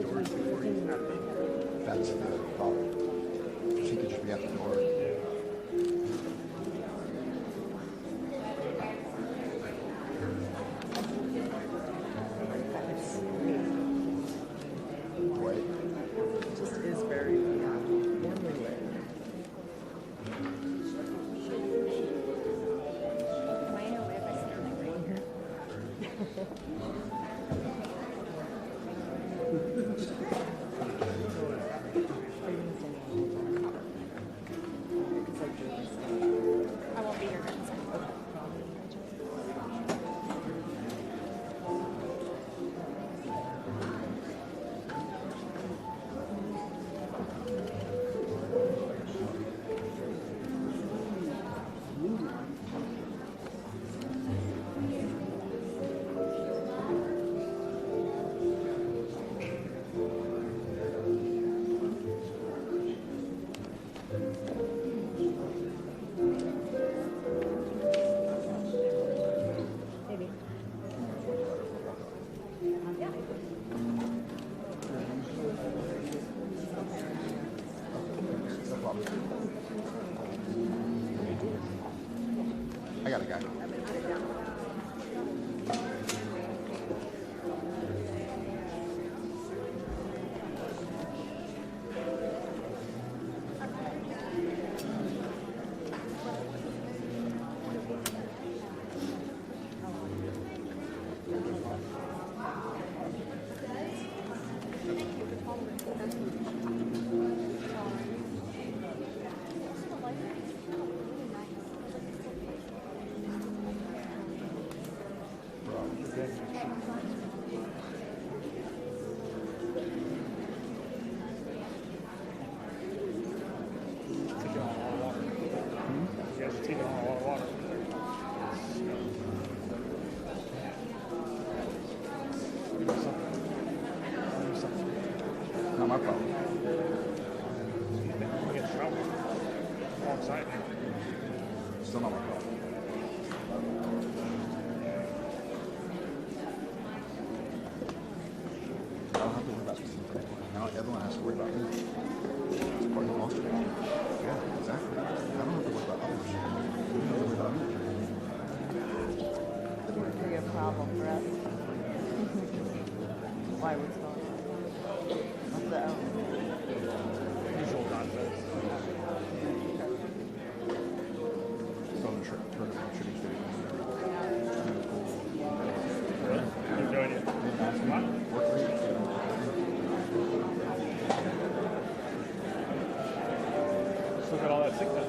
George before he had me. That's the problem. She could just be at the door. Wait. It just is very warmly lit. I won't be here during this. Maybe. No problem. I got a guy. You guys are taking on a lot of water. Not my problem. We get trouble. Alongside me. Still not my problem. I don't have to worry about this. Now everyone has to worry about me. It's part of the culture. Yeah, exactly. I don't have to worry about others. You don't have to worry about me. It would be a problem for us. Why was going on? So, Usual nonsense. Southern Shooting Station. Really? I have no idea. What? Work rate. Let's look at all that sickness.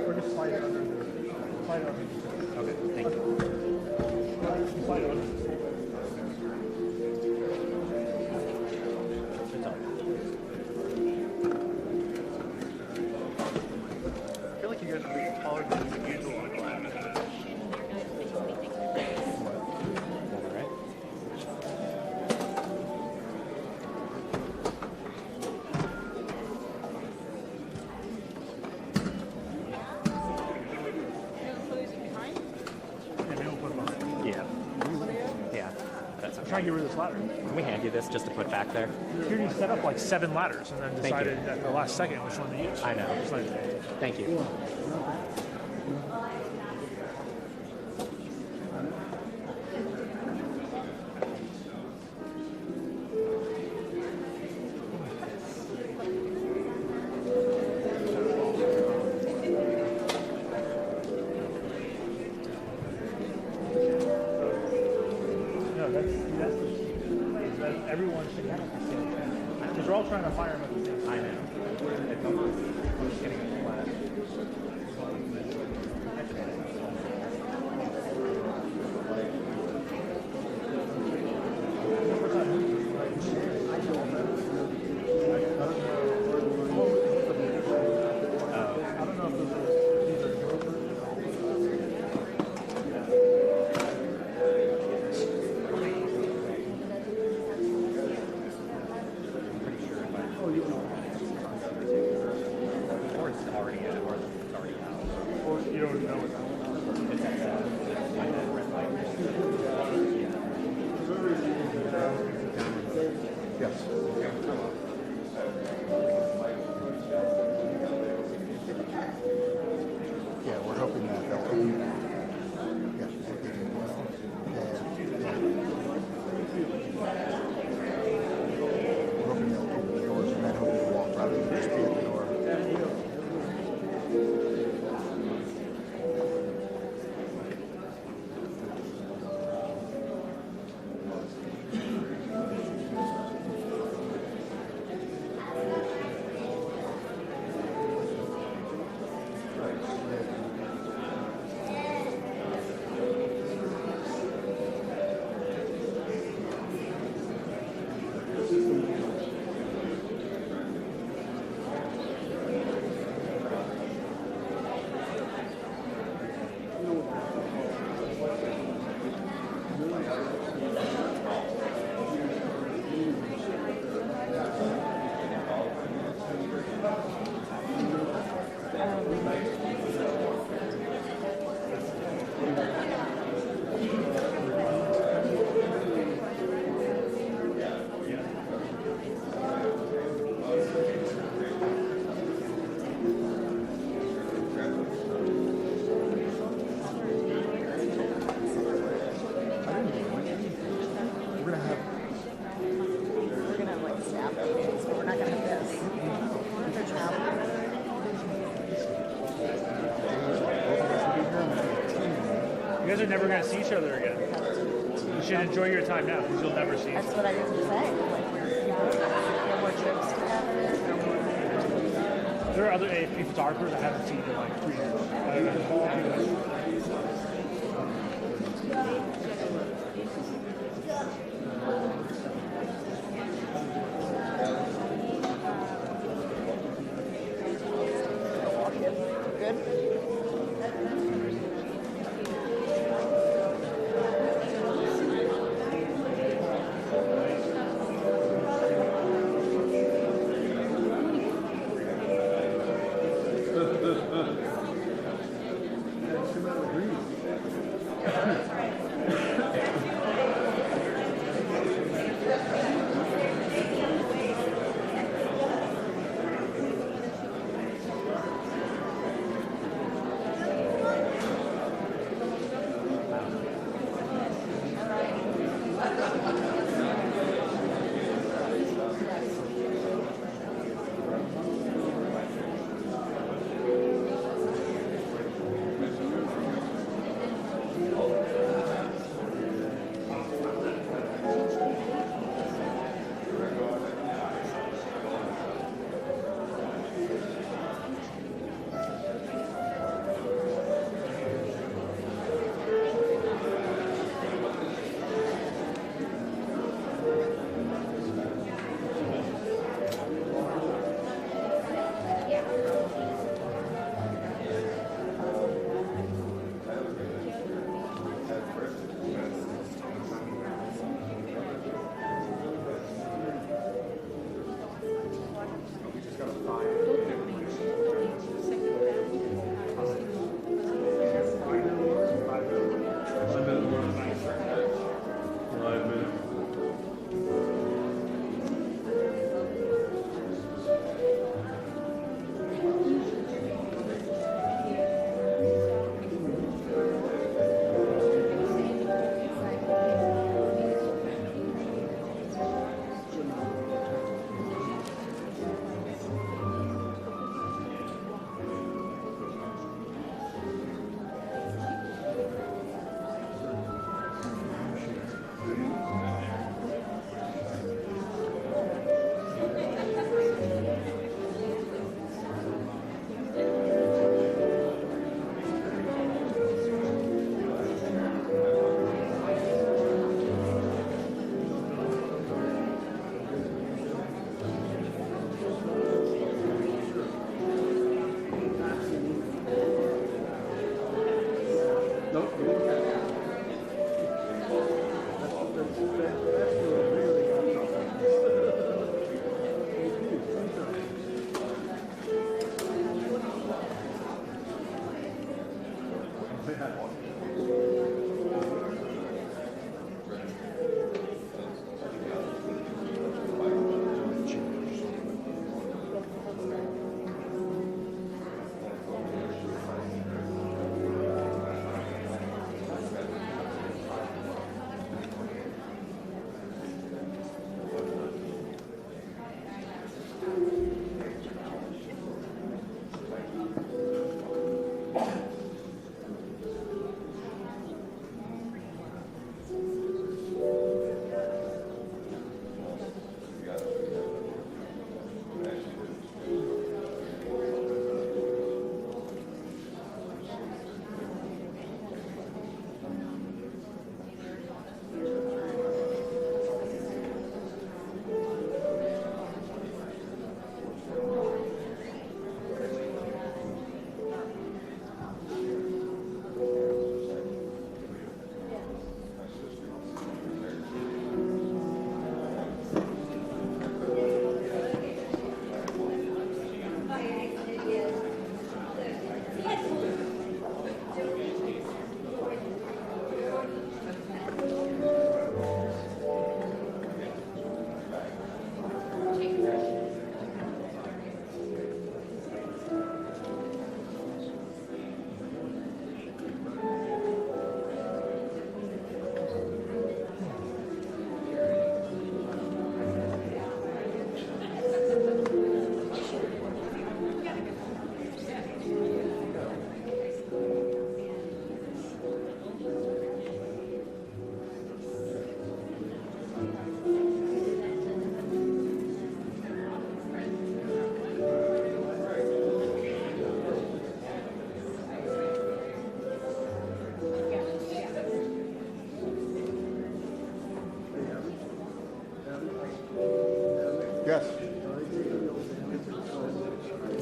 Or just slide it under the... Slide it under the... Okay, thank you. Slide it under. It's all. I feel like you guys are being taller than the usual. All right. And maybe we'll put them on. Yeah. Yeah. That's I'm okay. trying to get rid of this ladder. Can we hand you this just to put back there? Here you set up like 7 ladders and then Thank decided you. at the last second which one to use. I know. It's like, Thank you. Because we're all trying to fire him at the same time. I know. It's almost, I'm just getting a flat. I don't know if these are your versions. Or it's already out. Or it's already out. Or you don't know what's going on. It's at I did red light. Yes. Yeah, we're hoping that they'll open. Yeah, they're getting well. We're hoping they'll open the doors and then hoping to walk rather than just be at the door. We're gonna have. We're gonna have like staff meetings, but we're not gonna have this. What if they're traveling? You guys are never going to see each other again. You should enjoy your time now because you'll never see each That's other. what I was gonna say. Like, no more trips together. No more. There are other AFP photographers I haven't seen in like 3 years. I don't know. Good.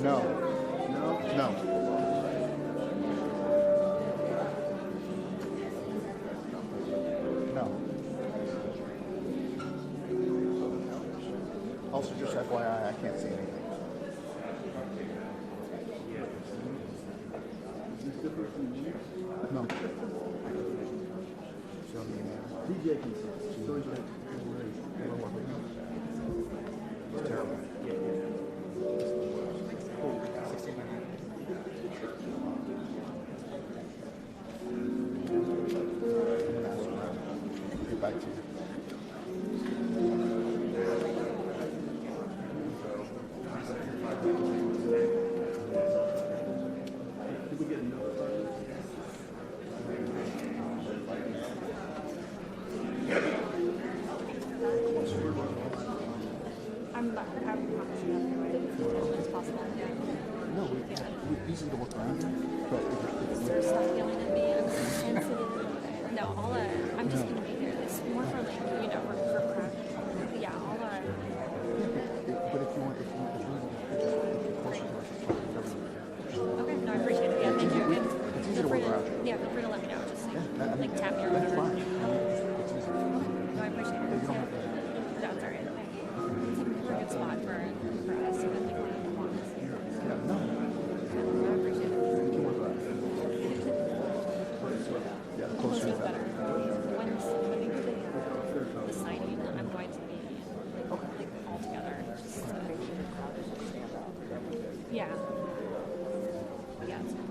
No. No. No. Also, just FYI, I can't see anything. No. Show me now. DJ can see. It's terrible. Get back to you. Did we get notified? I'm as possible. Yeah. No, we easy to look around, but Sir, stop yelling at me. I'm sensitive. No, I'm just gonna be there. It's more for like, for practice. Yeah, but if you want, if you're closer to us, it's fine. Okay, no, I appreciate it. Yeah, thank you. And It's easy to work around. Yeah, feel free to let me know. Just Yeah, like tap me or that's whatever. fine. It's easy. No, I appreciate it. You don't have to. No, it's alright. It's a good spot for us. So like, Yeah, no. I appreciate it. You can work around. Yeah, the closer Closer the is better. better. When we do the signing, I'm going to be like all together. Just, yeah. Yeah, it's fine.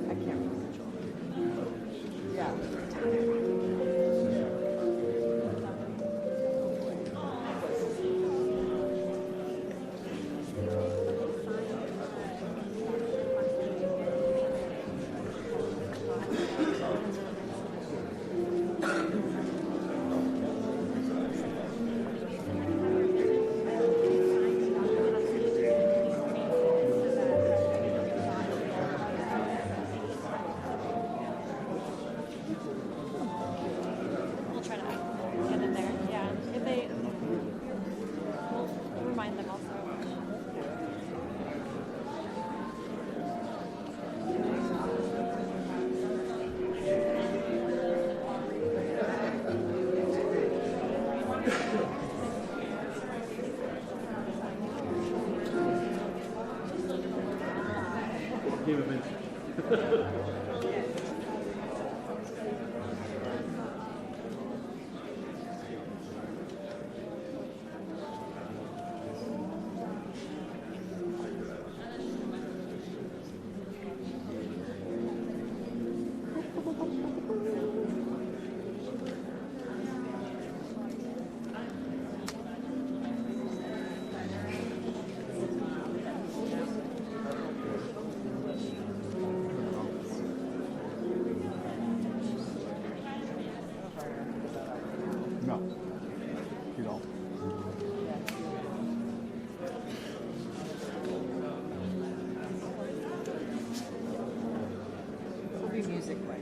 I can't remember. Yeah. We'll try to get it there. Yeah. If they, we'll remind them also. No. You don't. It'll be music like.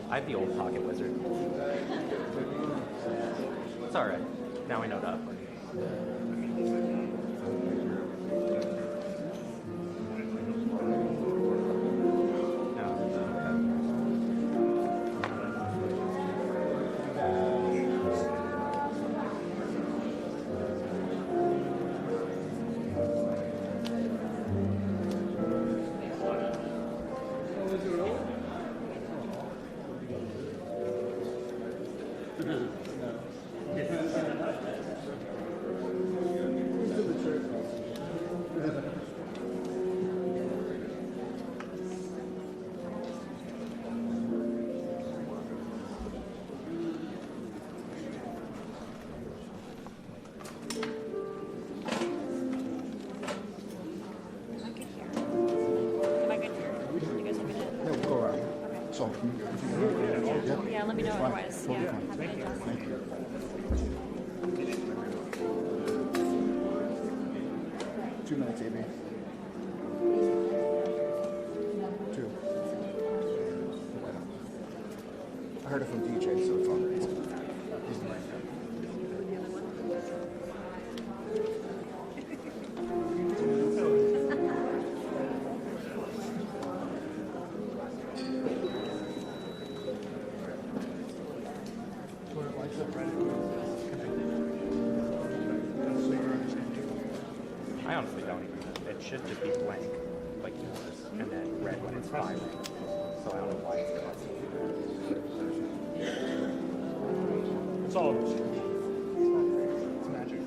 I have the old pocket wizard. It's alright. Now I know to upgrade. Am I good here? You guys have been in? Yeah, we'll go around. So, Yeah, let me know otherwise. Totally Yeah, fine. happy to talk. Thank you. 2 minutes, AB. 2. I heard it from DJ, so it's on. He's the right guy. I honestly don't even. It should just be blank, like yours, and then red when it's firing. So I don't know why it's custom. It's all it's magic.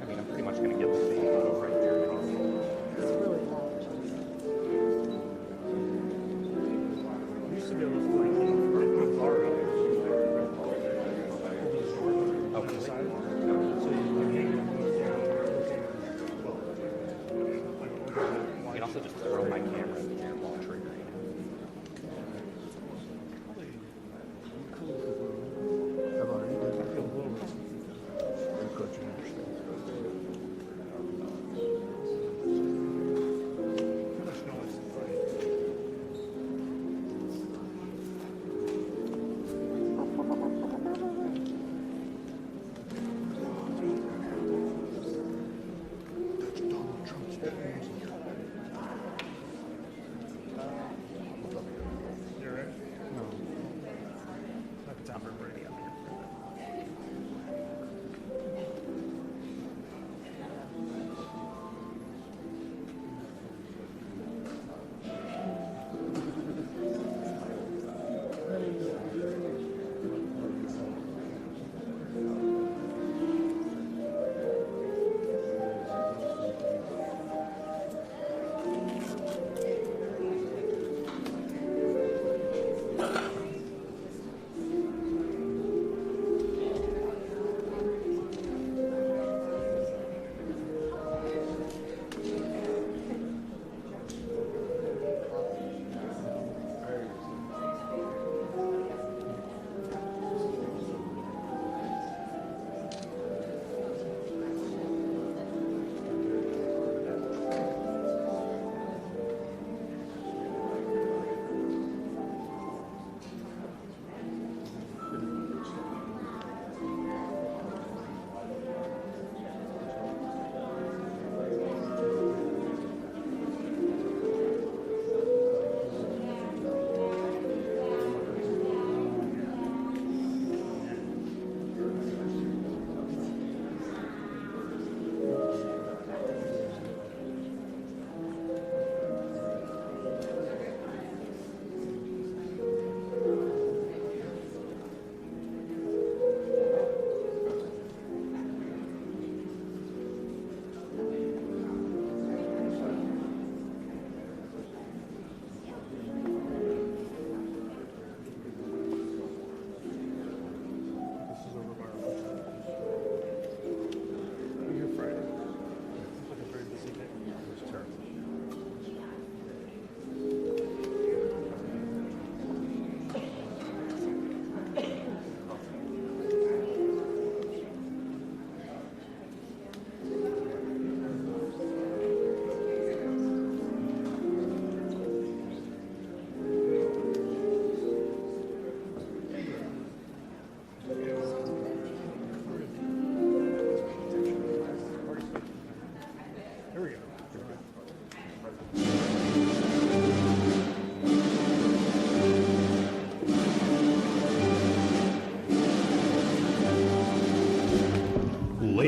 I mean, I'm pretty much gonna get the same photo right there. We used to be able to like put a bar up. Oh, really? So you can hang it. I can also just throw my camera in the air while triggering. I've already did it. You coach and understand. That's Donald Trump's face. You're right. No. Like it's Albert Brady up here.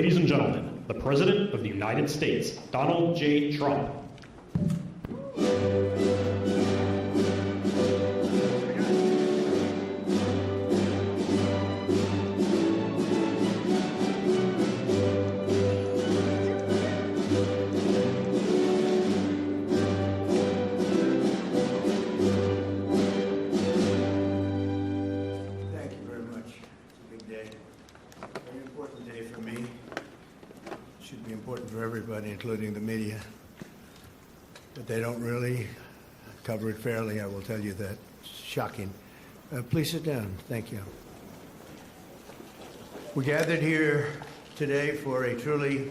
Ladies and gentlemen, the President of the United States, Donald J. Trump. Thank you very much. It's a big day. Very important day for me. Should be important for everybody, including the media. But they don't really cover it fairly, I will tell you that. It's shocking. Please sit down. Thank you. We gathered here today for a truly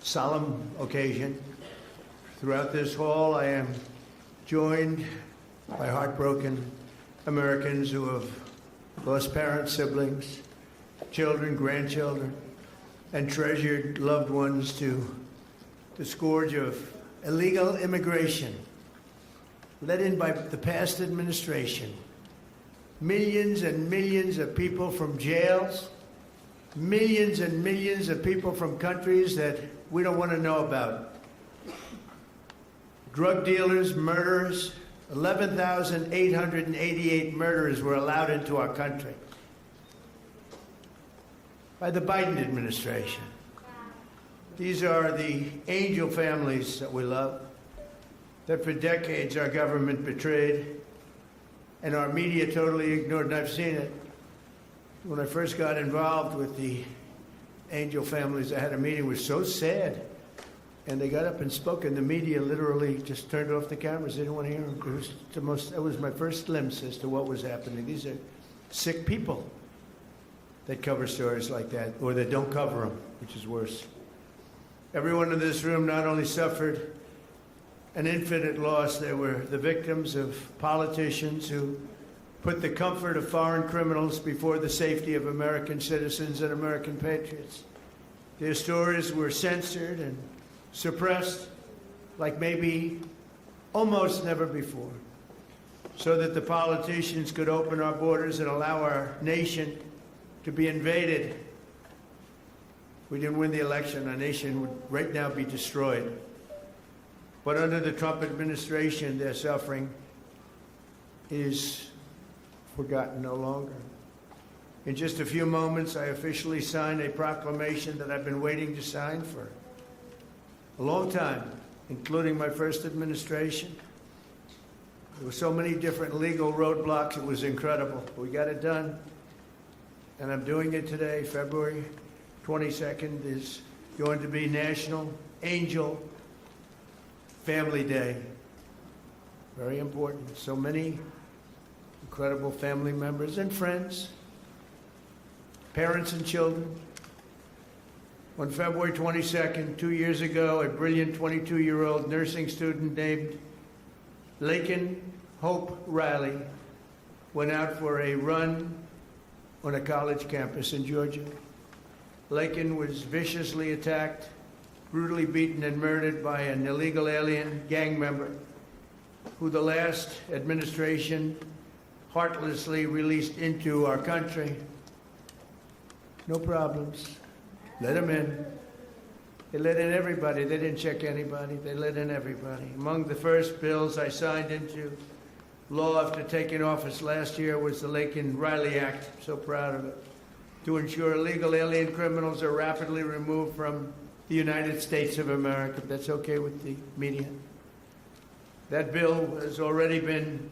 solemn occasion. Throughout this hall, I am joined by heartbroken Americans who have lost parents, siblings, children, grandchildren, and treasured loved ones to the scourge of illegal immigration led in by the past administration. Millions and millions of people from jails, millions and millions of people from countries that we don't want to know about. Drug dealers, murderers, 11,888 murderers were allowed into our country by the Biden administration. These are the angel families that we love, that for decades our government betrayed and our media totally ignored, and I've seen it. When I first got involved with the angel families, I had a meeting, it was so sad. And they got up and spoke, and the media literally just turned off the cameras. They didn't want to hear them. It was my first glimpse as to what was happening. These are sick people that cover stories like that, or that don't cover them, which is worse. Everyone in this room not only suffered an infinite loss, they were the victims of politicians who put the comfort of foreign criminals before the safety of American citizens and American patriots. Their stories were censored and suppressed like maybe almost never before, so that the politicians could open our borders and allow our nation to be invaded. If we didn't win the election, our nation would right now be destroyed. But under the Trump administration, their suffering is forgotten no longer. In just a few moments, I officially sign a proclamation that I've been waiting to sign for a long time, including my first administration. There were so many different legal roadblocks, it was incredible. We got it done, and I'm doing it today. February 22nd is going to be National Angel Family Day. Very important. So many incredible family members and friends, parents and children. On February 22nd, 2 years ago, a brilliant 22-year-old nursing student named Laken Hope Riley went out for a run on a college campus in Georgia. Laken was viciously attacked, brutally beaten and murdered by an illegal alien gang member who the last administration heartlessly released into our country. No problems. Let them in. They let in everybody. They didn't check anybody. They let in everybody. Among the first bills I signed into law after taking office last year was the Laken Riley Act. I'm so proud of it. To ensure illegal alien criminals are rapidly removed from the United States of America. If that's okay with the media. That bill has already been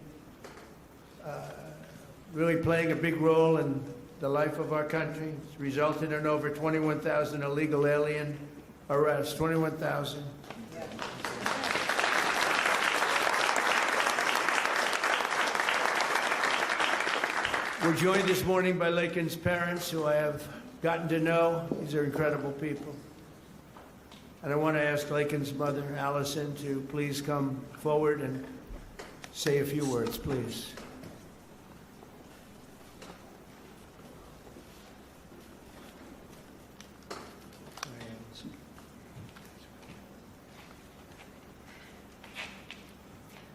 really playing a big role in the life of our country. It's resulted in over 21,000 illegal alien arrests. 21,000. We're joined this morning by Laken's parents, who I have gotten to know. These are incredible people. And I want to ask Laken's mother, Allison, to please come forward and say a few words, please.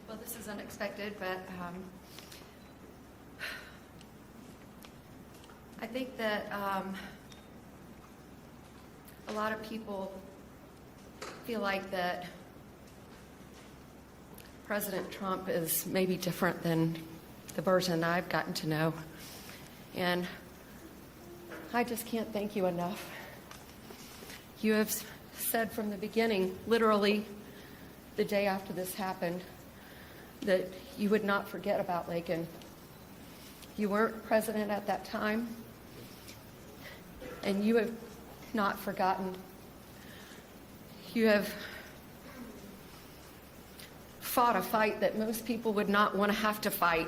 Well, this is unexpected, but I think that a lot of people feel like that President Trump is maybe different than the version I've gotten to know. And I just can't thank you enough. You have said from the beginning, literally the day after this happened, that you would not forget about Lakin. You weren't president at that time, and you have not forgotten. You have fought a fight that most people would not want to have to fight.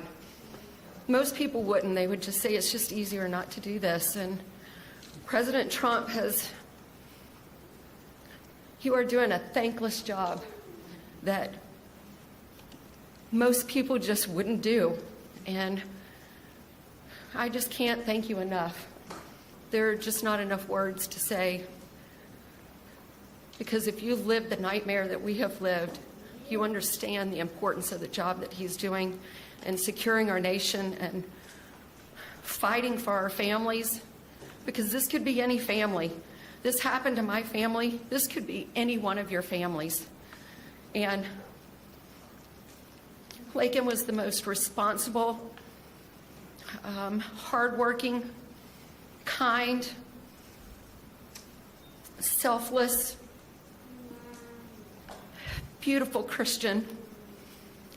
Most people wouldn't. They would just say it's just easier not to do this. And President Trump you are doing a thankless job that most people just wouldn't do. And I just can't thank you enough. There are just not enough words to say. Because if you lived the nightmare that we have lived, you understand the importance of the job that he's doing and securing our nation and fighting for our families. Because this could be any family. This happened to my family. This could be any one of your families. And Lakin was the most responsible, hardworking, kind, selfless, beautiful Christian.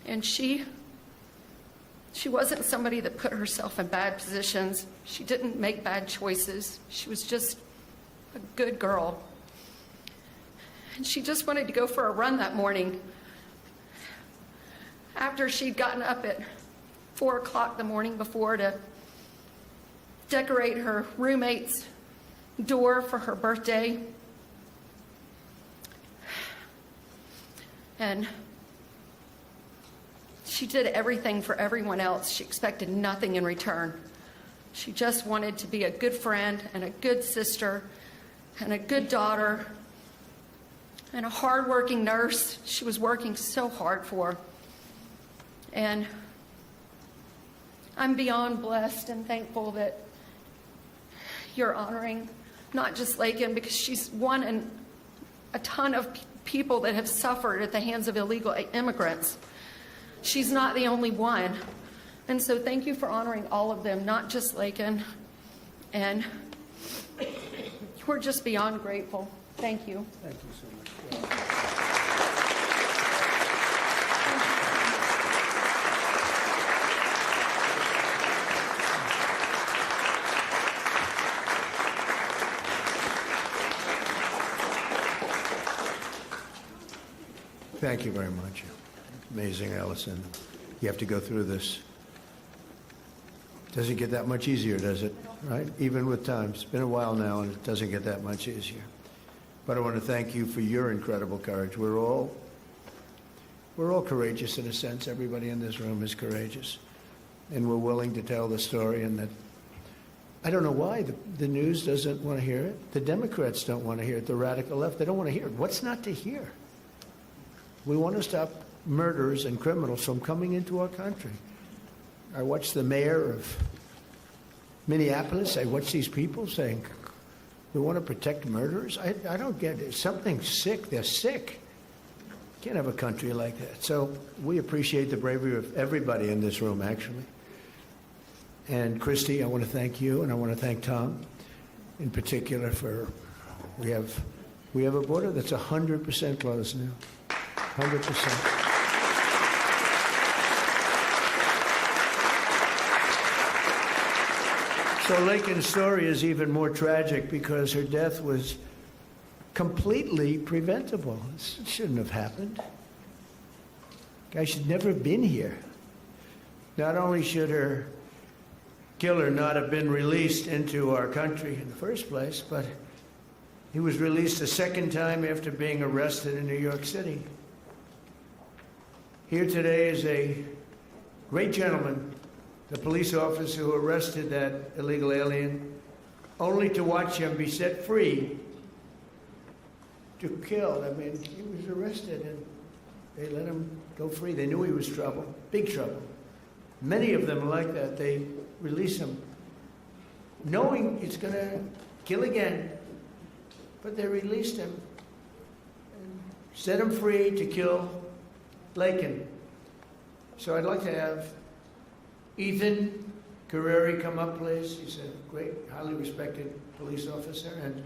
And she wasn't somebody that put herself in bad positions. She didn't make bad choices. She was just a good girl. And she just wanted to go for a run that morning after she'd gotten up at 4 o'clock the morning before to decorate her roommate's door for her birthday. And she did everything for everyone else. She expected nothing in return. She just wanted to be a good friend and a good sister and a good daughter and a hardworking nurse. She was working so hard for. And I'm beyond blessed and thankful that you're honoring not just Lakin, because she's one in a ton of people that have suffered at the hands of illegal immigrants. She's not the only one. And so thank you for honoring all of them, not just Lakin. And we're just beyond grateful. Thank you. Thank you so much. Thank you very much. Amazing, Allison. You have to go through this. Doesn't get that much easier, does it? Right? Even with time. It's been a while now, and it doesn't get that much easier. But I want to thank you for your incredible courage. We're all courageous in a sense. Everybody in this room is courageous. And we're willing to tell the story. And that I don't know why the news doesn't want to hear it. The Democrats don't want to hear it. The radical left, they don't want to hear it. What's not to hear? We want to stop murderers and criminals from coming into our country. I watched the mayor of Minneapolis. I watched these people saying, we want to protect murderers. I don't get it. Something's sick. They're sick. Can't have a country like that. So we appreciate the bravery of everybody in this room, actually. And Christy, I want to thank you, and I want to thank Tom in particular for, we have a border that's 100% closed now. 100%. So Lakin's story is even more tragic because her death was completely preventable. This shouldn't have happened. Guy should never have been here. Not only should her killer not have been released into our country in the first place, but he was released a second time after being arrested in New York City. Here today is a great gentleman, the police officer who arrested that illegal alien, only to watch him be set free to kill. I mean, he was arrested and they let him go free. They knew he was trouble, big trouble. Many of them are like that. They release him knowing he's going to kill again, but they released him and set him free to kill Lakin. So I'd like to have Ethan Carreri come up, please. He's a great, highly respected police officer, and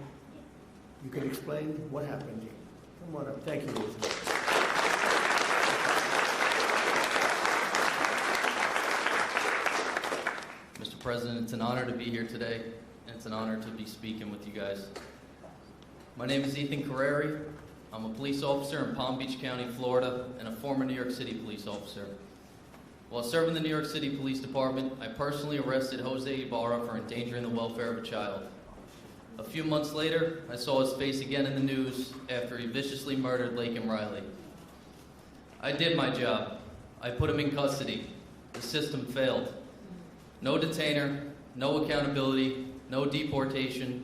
you can explain what happened here. Come on up. Thank you, Ethan. Mr. President, it's an honor to be here today, and it's an honor to be speaking with you guys. My name is Ethan Carreri. I'm a police officer in Palm Beach County, Florida, and a former New York City police officer. While serving the New York City Police Department, I personally arrested Jose Ibarra for endangering the welfare of a child. A few months later, I saw his face again in the news after he viciously murdered Laken Riley. I did my job. I put him in custody. The system failed. No detainer, no accountability, no deportation,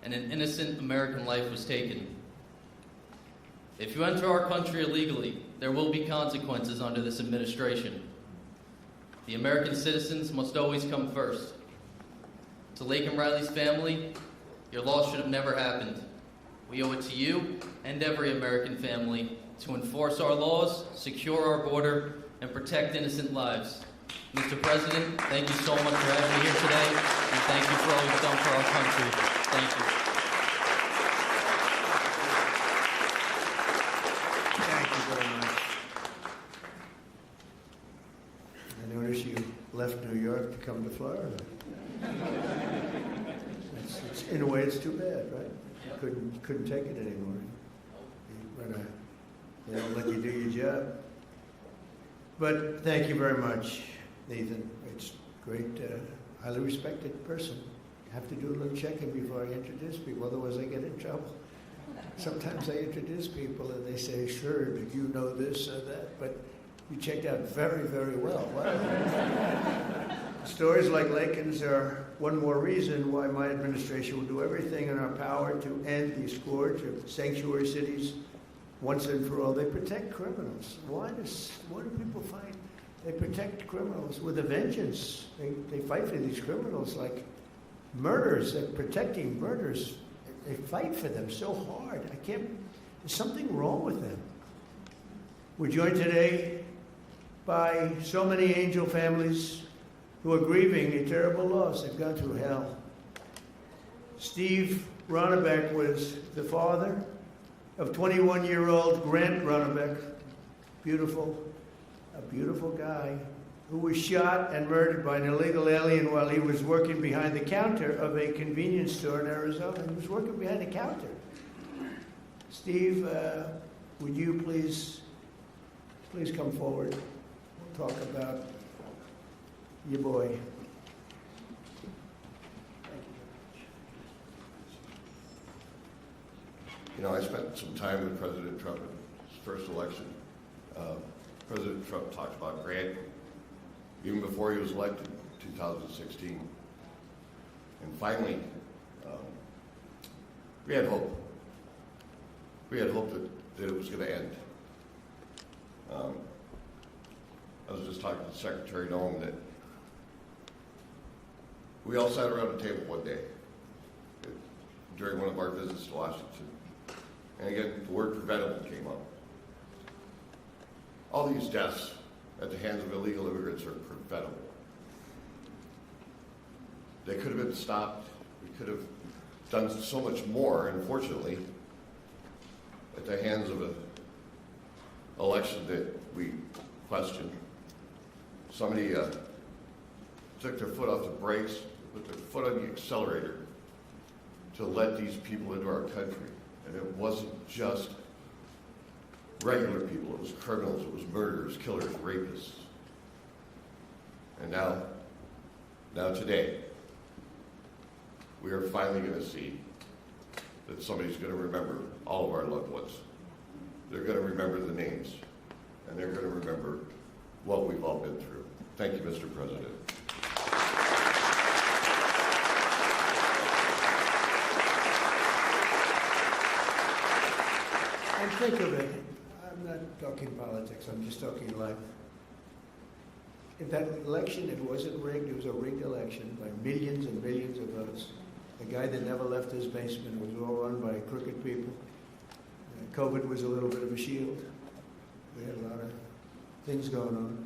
and an innocent American life was taken. If you enter our country illegally, there will be consequences under this administration. The American citizens must always come first. To Laken Riley's family, your loss should have never happened. We owe it to you and every American family to enforce our laws, secure our border, and protect innocent lives. Mr. President, thank you so much for having me here today, and thank you for all you've done for our country. Thank you. Thank you very much. I notice you left New York to come to Florida. In a way, it's too bad, right? Couldn't take it anymore. But they don't let you do your job. But thank you very much, Nathan. It's great, highly respected person. I have to do a little checking before I introduce people, otherwise I get in trouble. Sometimes I introduce people and they say, sure, did you know this or that? But you checked out very, very well. Wow. Stories like Laken's are one more reason why my administration will do everything in our power to end the scourge of sanctuary cities once and for all. They protect criminals. Why do people find they protect criminals with a vengeance? They fight for these criminals like murderers. They're protecting murderers. They fight for them so hard. There's something wrong with them. We're joined today by so many angel families who are grieving a terrible loss. They've gone through hell. Steve Ronnebeck was the father of 21-year-old Grant Ronnebeck, a beautiful guy, who was shot and murdered by an illegal alien while he was working behind the counter of a convenience store in Arizona. He was working behind the counter. Steve, would you please come forward, talk about your boy. You know, I spent some time with President Trump in his first election. President Trump talked about Grant even before he was elected in 2016. And finally, we had hope. We had hope that it was going to end. I was just talking to Secretary Noem that we all sat around the table one day during one of our visits to Washington. And again, the word preventable came up. All these deaths at the hands of illegal immigrants are preventable. They could have been stopped. We could have done so much more, unfortunately, at the hands of an election that we question. Somebody took their foot off the brakes, put their foot on the accelerator to let these people into our country. And it wasn't just regular people, it was criminals, it was murderers, killers, rapists. And now today, we are finally going to see that somebody's going to remember all of our loved ones. They're going to remember the names, and they're going to remember what we've all been through. Thank you, Mr. President. And think of it, I'm not talking politics, I'm just talking life. If that election, it wasn't rigged, it was a rigged election by millions and millions of votes. a guy that never left his basement. It was all run by crooked people. COVID was a little bit of a shield. We had a lot of things going on.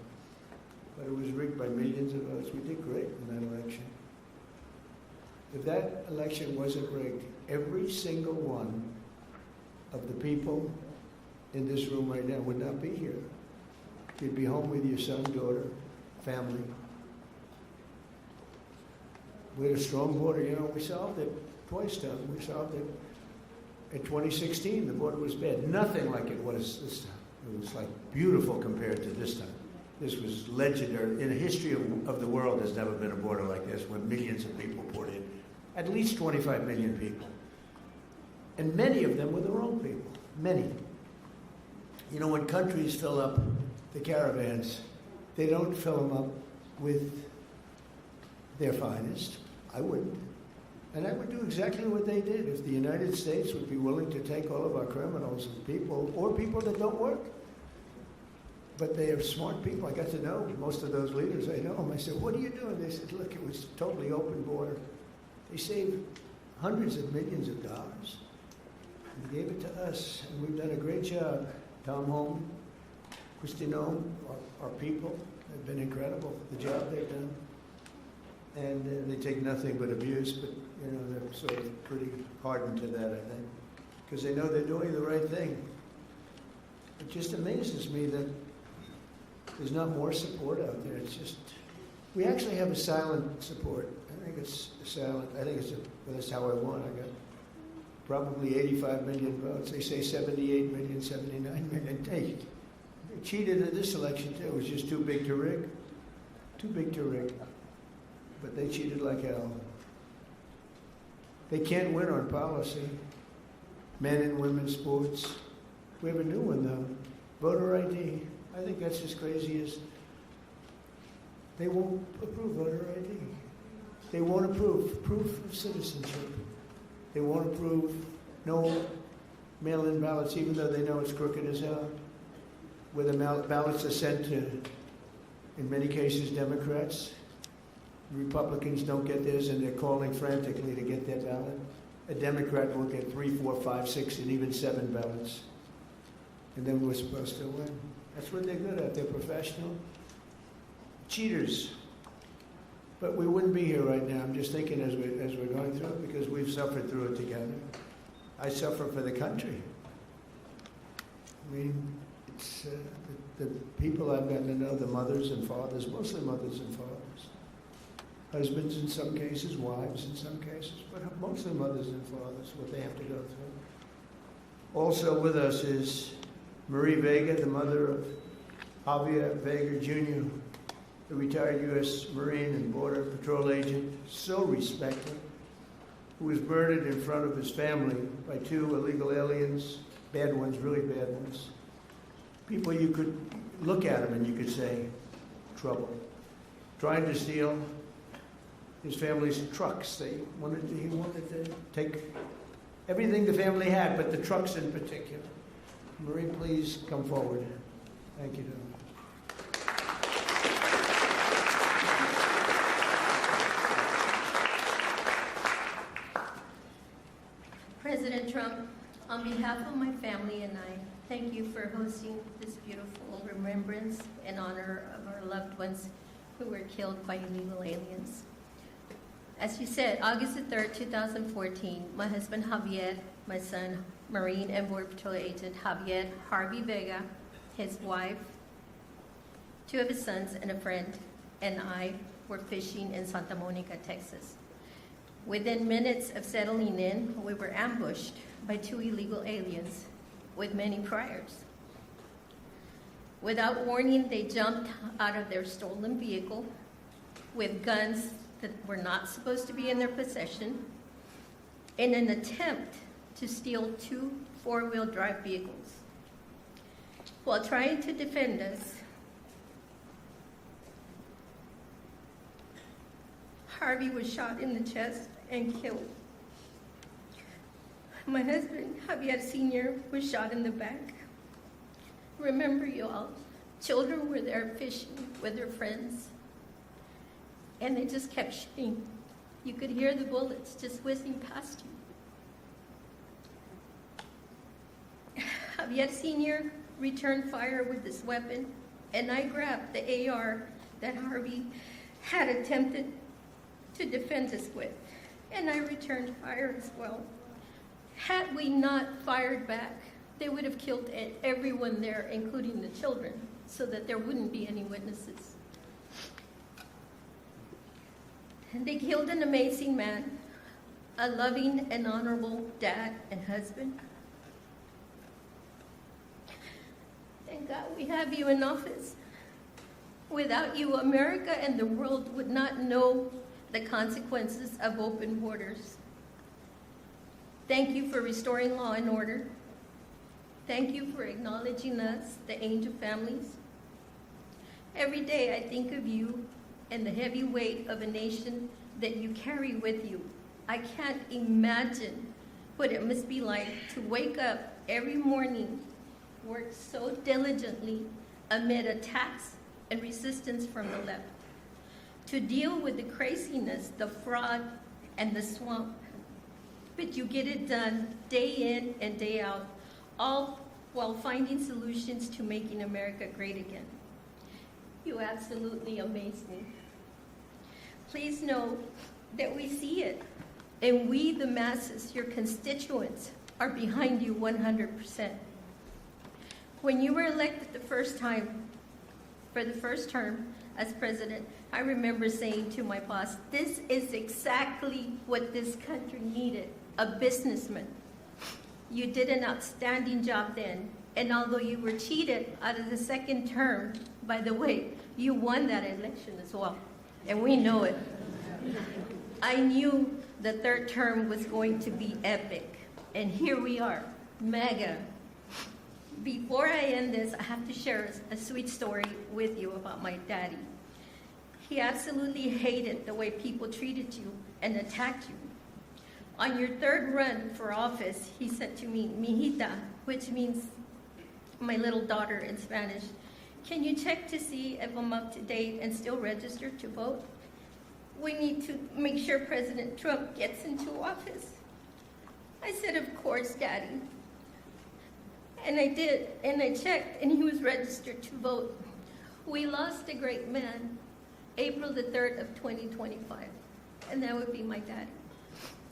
But it was rigged by millions of votes. We did great in that election. If that election wasn't rigged, every single one of the people in this room right now would not be here. You'd be home with your son, daughter, family. We had a strong border. You know, we solved it twice, Tom. We solved it in 2016. The border was bad. Nothing like it was this time. It was like beautiful compared to this time. This was legendary. In the history of the world, there's never been a border like this where millions of people poured in. At least 25 million people. And many of them were the wrong people. Many. You know, when countries fill up the caravans, they don't fill them up with their finest. I wouldn't. And I would do exactly what they did if the United States would be willing to take all of our criminals and people, or people that don't work. But they are smart people. I got to know most of those leaders. I know them. I said, what are you doing? They said, look, it was a totally open border. They saved hundreds of millions of dollars. And they gave it to us, and we've done a great job. Tom Holm, Christine, our people have been incredible, the job they've done. And they take nothing but abuse, but you know, they're sort of pretty hardened to that, I think, because they know they're doing the right thing. It just amazes me that there's not more support out there. It's just, we actually have a silent support. I think it's silent. I think well, that's how I won. I got probably 85 million votes. They say 78 million, 79 million. Hey, they cheated in this election too. It was just too big to rig. Too big to rig. But they cheated like hell. They can't win on policy. Men and women's sports. We have a new one though. Voter ID. I think that's as crazy as they won't approve voter ID. They won't approve proof of citizenship. They won't approve no mail-in ballots, even though they know it's crooked as hell. Where the ballots are sent to, in many cases, Democrats. Republicans don't get theirs, and they're calling frantically to get their ballot. A Democrat will get 3, 4, 5, 6, and even 7 ballots. And then we're supposed to win. That's what they're good at. They're professional. Cheaters. But we wouldn't be here right now. I'm just thinking as we're going through it, because we've suffered through it together. I suffer for the country. I mean, it's the people I've gotten to know, the mothers and fathers, mostly mothers and fathers. Husbands in some cases, wives in some cases, but mostly mothers and fathers, what they have to go through. Also with us is Marie Vega, the mother of Javier Vega Jr., the retired U.S. Marine and Border Patrol agent, so respected, who was murdered in front of his family by 2 illegal aliens, bad ones, really bad ones. People you could look at them and you could say, trouble. Trying to steal his family's trucks. He wanted to take everything the family had, but the trucks in particular. Marie, please come forward. Thank you, Don. President Trump, on behalf of my family and I, thank you for hosting this beautiful remembrance in honor of our loved ones who were killed by illegal aliens. As you said, August the 3rd, 2014, my husband Javier, my son, Marine and Border Patrol agent Javier Harvey Vega, his wife, 2 of his sons and a friend, and I were fishing in Santa Monica, Texas. Within minutes of settling in, we were ambushed by 2 illegal aliens with many priors. Without warning, they jumped out of their stolen vehicle with guns that were not supposed to be in their possession in an attempt to steal 2 4-wheel drive vehicles. While trying to defend us, Harvey was shot in the chest and killed. My husband, Javier Sr., was shot in the back. Remember, you all, children were there fishing with their friends, and they just kept shooting You could hear the bullets just whizzing past you. Have yet senior returned fire with this weapon, and I grabbed the AR that Harvey had attempted to defend us with, and I returned fire as well. Had we not fired back, they would have killed everyone there, including the children, so that there wouldn't be any witnesses. And they killed an amazing man, a loving and honorable dad and husband. Thank God we have you in office. Without you, America and the world would not know the consequences of open borders. Thank you for restoring law and order. Thank you for acknowledging us, the angel families. Every day I think of you and the heavy weight of a nation that you carry with you. I can't imagine what it must be like to wake up every morning, work so diligently amid attacks and resistance from the left, to deal with the craziness, the fraud, and the swamp. But you get it done day in and day out, all while finding solutions to making America great again. You absolutely amaze me. Please know that we see it, and we, the masses, your constituents, are behind you 100%. When you were elected the first time, for the first term as president, I remember saying to my boss, this is exactly what this country needed, a businessman. You did an outstanding job then, and although you were cheated out of the second term, by the way, you won that election as well, and we know it. I knew the third term was going to be epic, and here we are, mega. Before I end this, I have to share a sweet story with you about my daddy. He absolutely hated the way people treated you and attacked you. On your third run for office, he said to me, "Mijita," which means my little daughter in Spanish, "Can you check to see if I'm up to date and still registered to vote? We need to make sure President Trump gets into office." I said, "Of course, Daddy." And I did, and I checked, and he was registered to vote. We lost a great man, April the 3rd of 2025, and that would be my daddy.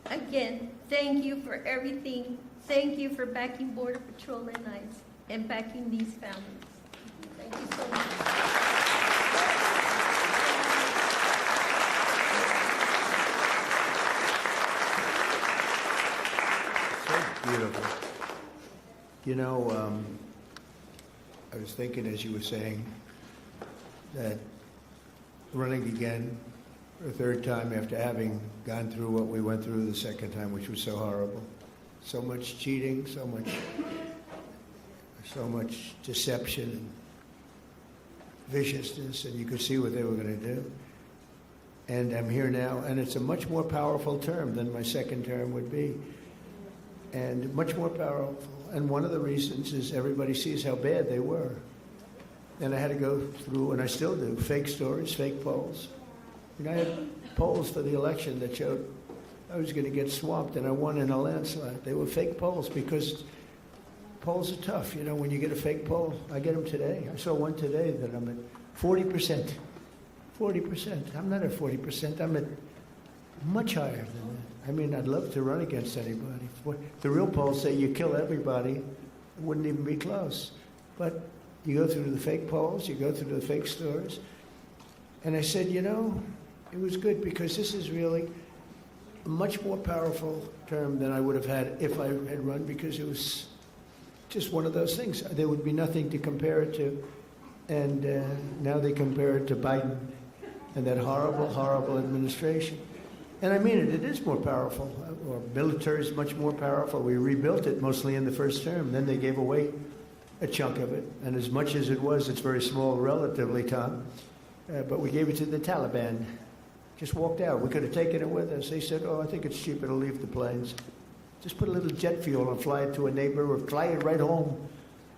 Again, thank you for everything. Thank you for backing Border Patrol and ICE and backing these families. Thank you so much. So beautiful. You know, I was thinking as you were saying that running again for a third time after having gone through what we went through the second time, which was so horrible. So much cheating, so much deception and viciousness, and you could see what they were going to do. And I'm here now, and it's a much more powerful term than my second term would be. And much more powerful. And one of the reasons is everybody sees how bad they were. And I had to go through, and I still do, fake stories, fake polls. I had polls for the election that showed I was going to get swamped, and I won in a landslide. They were fake polls because polls are tough. You know, when you get a fake poll, I get them today. I saw one today that I'm at 40%. 40%. I'm not at 40%. I'm at much higher than that. I mean, I'd love to run against anybody. The real polls say you kill everybody. It wouldn't even be close. But you go through the fake polls, you go through the fake stories. And I said, you know, it was good because this is really a much more powerful term than I would have had if I had run, because it was just one of those things. There would be nothing to compare it to. And now they compare it to Biden and that horrible, horrible administration. And I mean it, it is more powerful. Our military is much more powerful. We rebuilt it mostly in the first term. Then they gave away a chunk of it. And as much as it was, it's very small relatively, Tom. But we gave it to the Taliban. Just walked out. We could have taken it with us. They said, oh, I think it's cheaper to leave the planes. Just put a little jet fuel and fly it to a neighbor or fly it right home.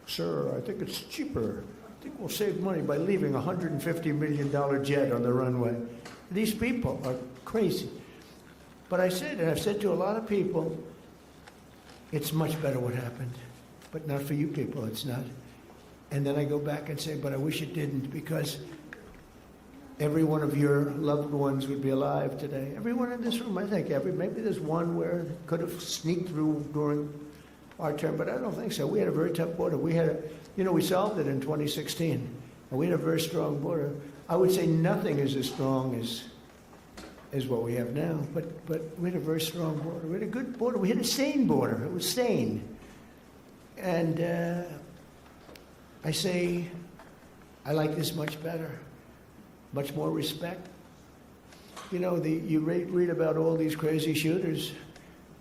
Sir, I think it's cheaper. I think we'll save money by leaving a $150 million jet on the runway. These people are crazy. But I said, and I've said to a lot of people, it's much better what happened. But not for you people, it's not. And then I go back and say, but I wish it didn't, because every one of your loved ones would be alive today. Everyone in this room, I think. Maybe there's one where it could have sneaked through during our term, but I don't think so. We had a very tough border. We solved it in 2016, and we had a very strong border. I would say nothing is as strong as what we have now, but we had a very strong border. We had a good border. We had a sane border. It was sane. And I say, I like this much better. Much more respect. You know, you read about all these crazy shooters,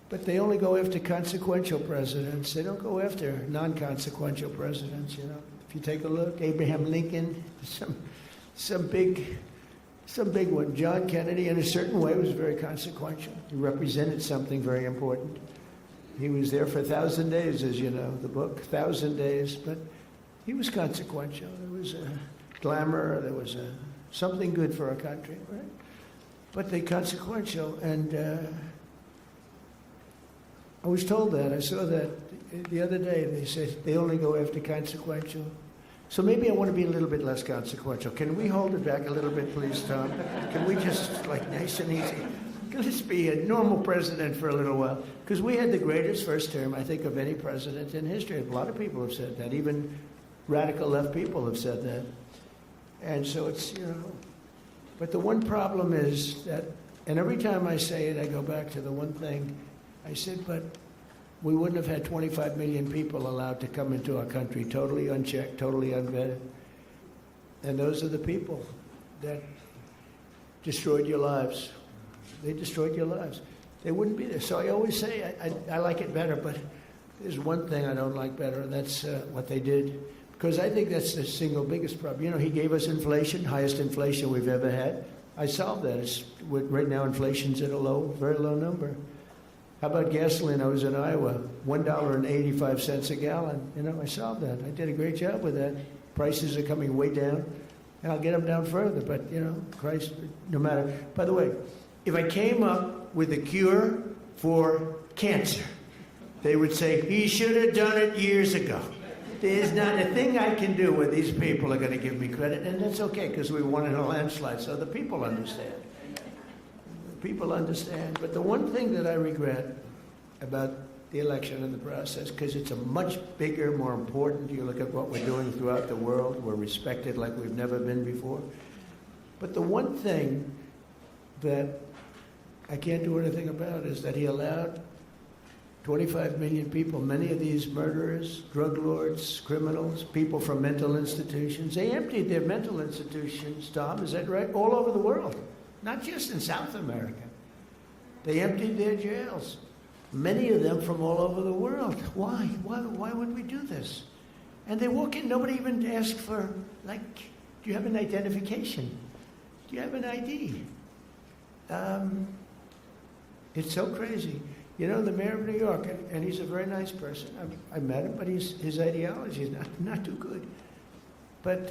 but they only go after consequential presidents. They don't go after non-consequential presidents, you know. If you take a look, Abraham Lincoln, some big one. John Kennedy, in a certain way, was very consequential. He represented something very important. He was there for 1,000 days, as you know, the book, 1,000 days, but he was consequential. There was a glamour, there was something good for our country, right? But they consequential, and I was told that. I saw that the other day. They said they only go after consequential. So maybe I want to be a little bit less consequential. Can we hold it back a little bit, please, Tom? Can we just, like, nice and easy? Let's be a normal president for a little while. Because we had the greatest first term, I think, of any president in history. A lot of people have said that. Even radical left people have said that. And so it's, you know, but the one problem is that, and every time I say it, I go back to the one thing. I said, but we wouldn't have had 25 million people allowed to come into our country, totally unchecked, totally unvetted. And those are the people that destroyed your lives. They destroyed your lives. They wouldn't be there. So I always say, I like it better, but there's one thing I don't like better, and that's what they did. Because I think that's the single biggest problem. You know, he gave us inflation, highest inflation we've ever had. I solved that. Right now, inflation's at a very low number. How about gasoline? I was in Iowa, $1.85 a gallon. You know, I solved that. I did a great job with that. Prices are coming way down, and I'll get them down further. But, you know, Christ, no matter. By the way, if I came up with a cure for cancer, they would say, he should have done it years ago. There's not a thing I can do where these people are going to give me credit, and that's okay, because we won in a landslide, so the people understand. The people understand. But the one thing that I regret about the election and the process, because it's a much bigger, more important, you look at what we're doing throughout the world, we're respected like we've never been before. But the one thing that I can't do anything about is that he allowed 25 million people, many of these murderers, drug lords, criminals, people from mental institutions. They emptied their mental institutions, Tom, is that right? All over the world, not just in South America. They emptied their jails, many of them from all over the world. Why? Why would we do this? And they walk in, nobody even asks for, like, do you have an identification? Do you have an ID? It's so crazy. You know, the mayor of New York, and he's a very nice person. I met him, but his ideology is not too good. But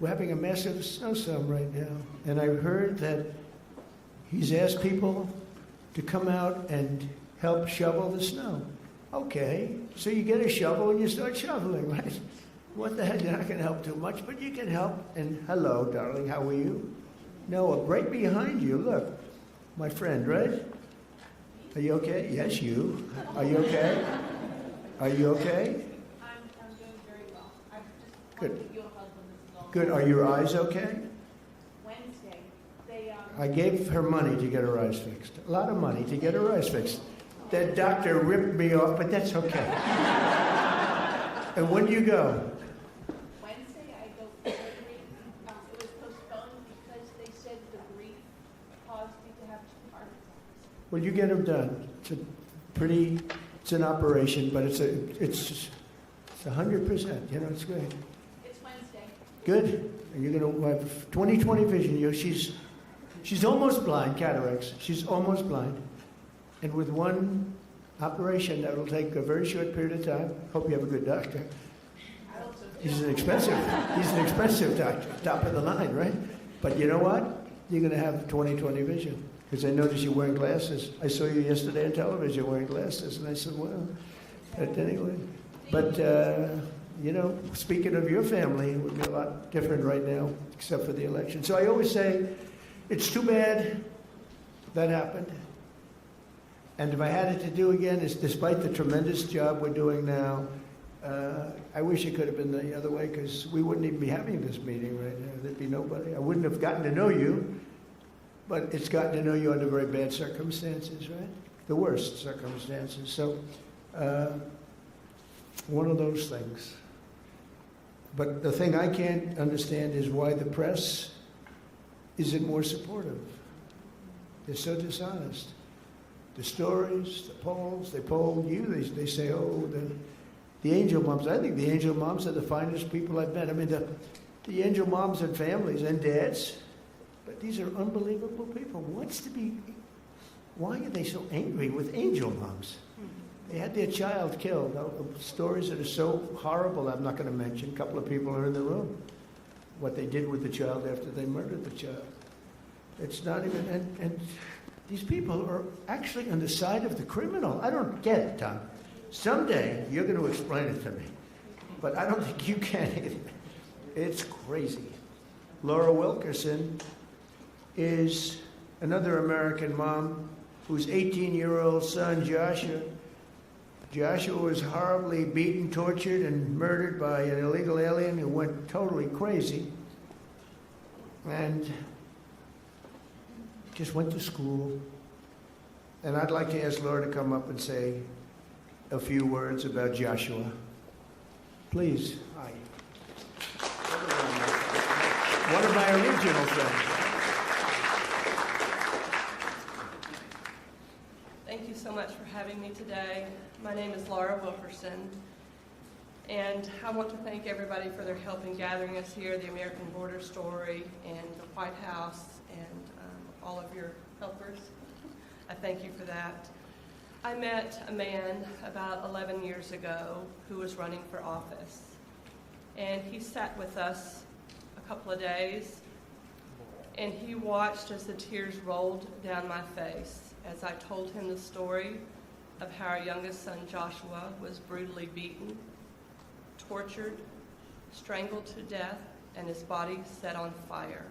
we're having a massive snowstorm right now, and I heard that he's asked people to come out and help shovel the snow. Okay, so you get a shovel and you start shoveling, right? What the heck, you're not going to help too much, but you can help. And hello, darling, how are you? Noah, right behind you, look, my friend, right? Are you okay? Yes, you. Are you okay? Are you okay? I'm doing very well. I just Good. want to give you a hug when this is all Good. Are your eyes okay? Wednesday. They I gave her money to get her eyes fixed. A lot of money to get her eyes fixed. That doctor ripped me off, but that's okay. And when do you go? Wednesday I go for surgery. It was postponed because they said the grief caused me to have 2 heart attacks. Well, you get them done. It's an operation, but it's 100%. You know, it's great. It's Wednesday. Good. And you're going to have 20/20 vision. She's almost blind, cataracts. She's almost blind. And with one operation, that'll take a very short period of time. Hope you have a good doctor. He's an expensive doctor, top of the line, right? But you know what? You're going to have 20/20 vision. because I noticed you're wearing glasses. I saw you yesterday on television wearing glasses, and I said, well, but anyway. But, you know, speaking of your family, it would be a lot different right now, except for the election. So I always say, it's too bad that happened. And if I had it to do again, it's despite the tremendous job we're doing now, I wish it could have been the other way, because we wouldn't even be having this meeting right now. There'd be nobody. I wouldn't have gotten to know you, but it's gotten to know you under very bad circumstances, right? The worst circumstances. So, one of those things. But the thing I can't understand is why the press isn't more supportive. They're so dishonest. The stories, the polls, they poll you, they say, oh, the angel moms. I think the angel moms are the finest people I've met. I mean, the angel moms and families and dads, but these are unbelievable people. Why are they so angry with angel moms? They had their child killed. Stories that are so horrible, I'm not going to mention. A couple of people are in the room. What they did with the child after they murdered the child. It's not even, and these people are actually on the side of the criminal. I don't get it, Tom. Someday you're going to explain it to me. But I don't think you can either. It's crazy. Laura Wilkerson is another American mom whose 18-year-old son, Joshua was horribly beaten, tortured, and murdered by an illegal alien who went totally crazy and just went to school. And I'd like to ask Laura to come up and say a few words about Joshua. Please. Hi. One of my original friends. Thank you so much for having me today. My name is Laura Wilkerson, and I want to thank everybody for their help in gathering us here, the American Border Story and the White House, and all of your helpers. I thank you for that. I met a man about 11 years ago who was running for office, and he sat with us a couple of days, and he watched as the tears rolled down my face as I told him the story of how our youngest son Joshua was brutally beaten, tortured, strangled to death, and his body set on fire.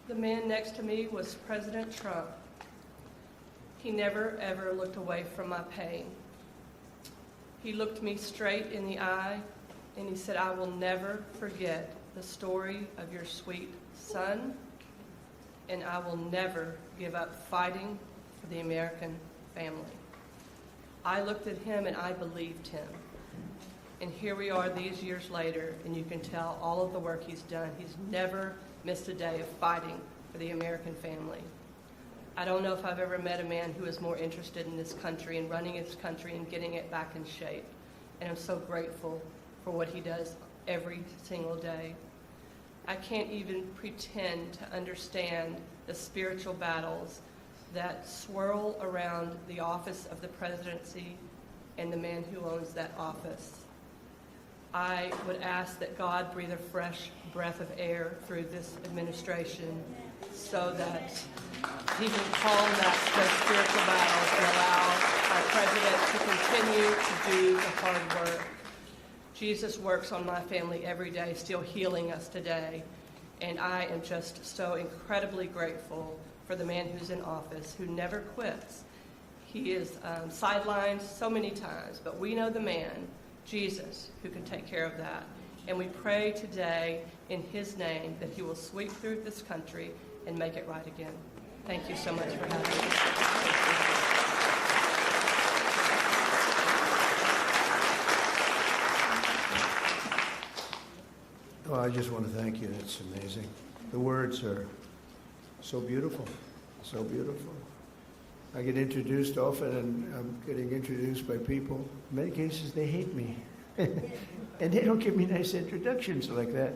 The man next to me was President Trump. He never, ever looked away from my pain. He looked me straight in the eye, and he said, I will never forget the story of your sweet son, and I will never give up fighting for the American family. I looked at him and I believed him. And here we are these years later, and you can tell all of the work he's done. He's never missed a day of fighting for the American family. I don't know if I've ever met a man who is more interested in this country and running his country and getting it back in shape. And I'm so grateful for what he does every single day. I can't even pretend to understand the spiritual battles that swirl around the office of the presidency and the man who owns that office. I would ask that God breathe a fresh breath of air through this administration so that he can calm those spiritual battles and allow our president to continue to do the hard work. Jesus works on my family every day, still healing us today. And I am just so incredibly grateful for the man who's in office, who never quits. He is sidelined so many times, but we know the man, Jesus, who can take care of that. And we pray today in his name that he will sweep through this country and make it right again. Thank you so much for having me. Well, I just want to thank you. It's amazing. The words are so beautiful, so beautiful. I get introduced often, and I'm getting introduced by people. In many cases, they hate me. And they don't give me nice introductions like that.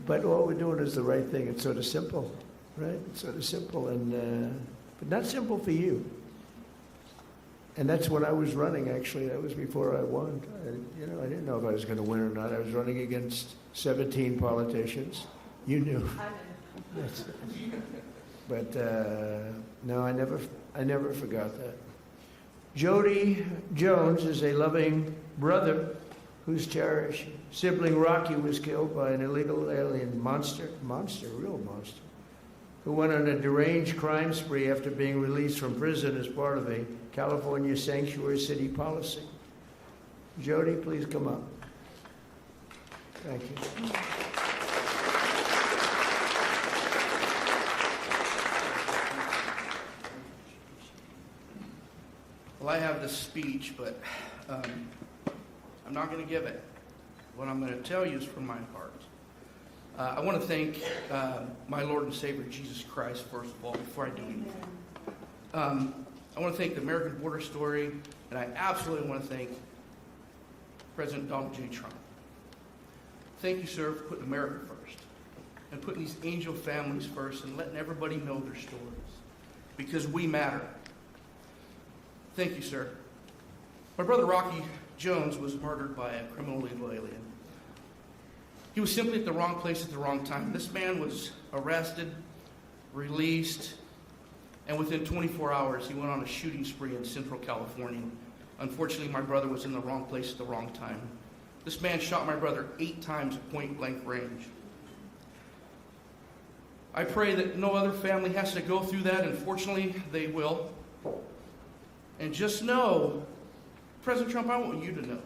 But all we're doing is the right thing. It's sort of simple, right? It's sort of simple, but not simple for you. And that's when I was running, actually. That was before I won. I didn't know if I was going to win or not. I was running against 17 politicians. You knew. That's, but no, I never forgot that. Jody Jones is a loving brother whose cherished sibling Rocky was killed by an illegal alien monster, real monster, who went on a deranged crime spree after being released from prison as part of a California sanctuary city policy. Jody, please come up. Thank you. Well, I have this speech, but I'm not going to give it. What I'm going to tell you is from my heart. I want to thank my Lord and Savior, Jesus Christ, first of all, before I do anything. I want to thank the American Border Story, and I absolutely want to thank President Donald J. Trump. Thank you, sir, for putting America first, and putting these angel families first, and letting everybody know their stories, because we matter. Thank you, sir. My brother Rocky Jones was murdered by a criminal illegal alien. He was simply at the wrong place at the wrong time. This man was arrested, released, and within 24 hours, he went on a shooting spree in Central California. Unfortunately, my brother was in the wrong place at the wrong time. This man shot my brother 8 times at point-blank range. I pray that no other family has to go through that, and fortunately, they will. And just know, President Trump, I want you to know,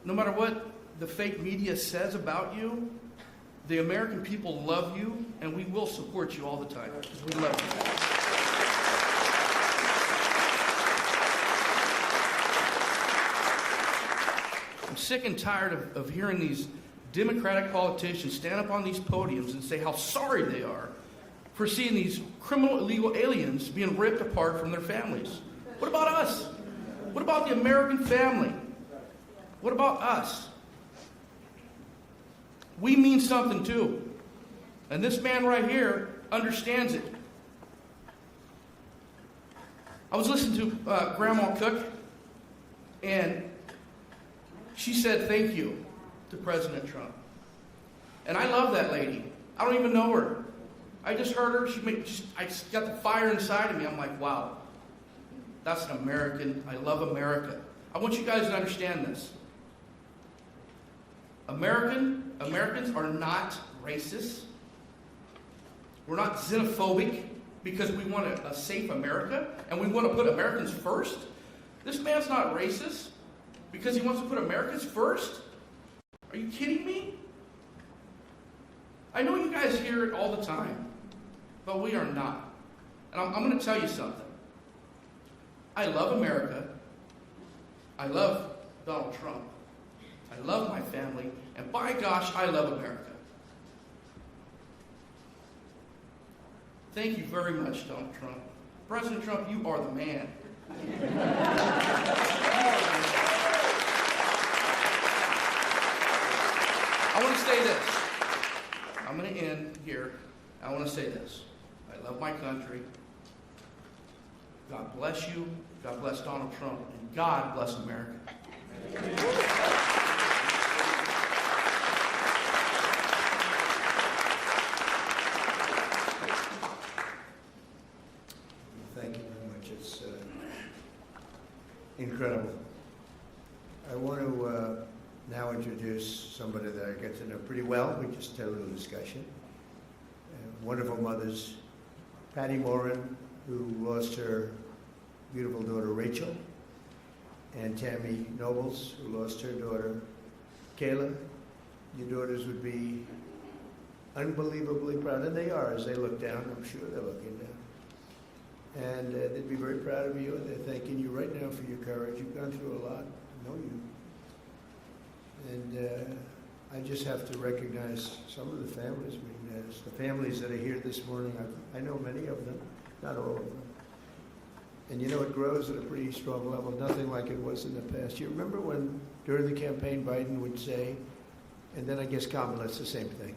no matter what the fake media says about you, the American people love you, and we will support you all the time, because we love you. I'm sick and tired of hearing these Democratic politicians stand up on these podiums and say how sorry they are for seeing these criminal illegal aliens being ripped apart from their families. What about us? What about the American family? What about us? We mean something too. And this man right here understands it. I was listening to Grandma Cook, and she said thank you to President Trump. And I love that lady. I don't even know her. I just heard her. I just got the fire inside of me. I'm like, wow, that's an American. I love America. I want you guys to understand this. Americans are not racist. We're not xenophobic because we want a safe America and we want to put Americans first. This man's not racist because he wants to put Americans first. Are you kidding me? I know you guys hear it all the time, but we are not. And I'm going to tell you something. I love America. I love Donald Trump. I love my family. And by gosh, I love America. Thank you very much, Donald Trump. President Trump, you are the man. I want to say this. I'm going to end here. I want to say this. I love my country. God bless you. God bless Donald Trump. And God bless America. Thank you very much. It's incredible. I want to now introduce somebody that I get to know pretty well. We just had a little discussion. Wonderful mothers, Patty Moran, who lost her beautiful daughter Rachel, and Tammy Nobles, who lost her daughter Kayla. Your daughters would be unbelievably proud, and they are as they look down. I'm sure they're looking down. And they'd be very proud of you, and they're thanking you right now for your courage. You've gone through a lot. I know you. And I just have to recognize some of the families. I mean, the families that are here this morning, I know many of them, not all of them. And you know, it grows at a pretty strong level, nothing like it was in the past. You remember when, during the campaign, Biden would say, and then I guess Kamala's the same thing,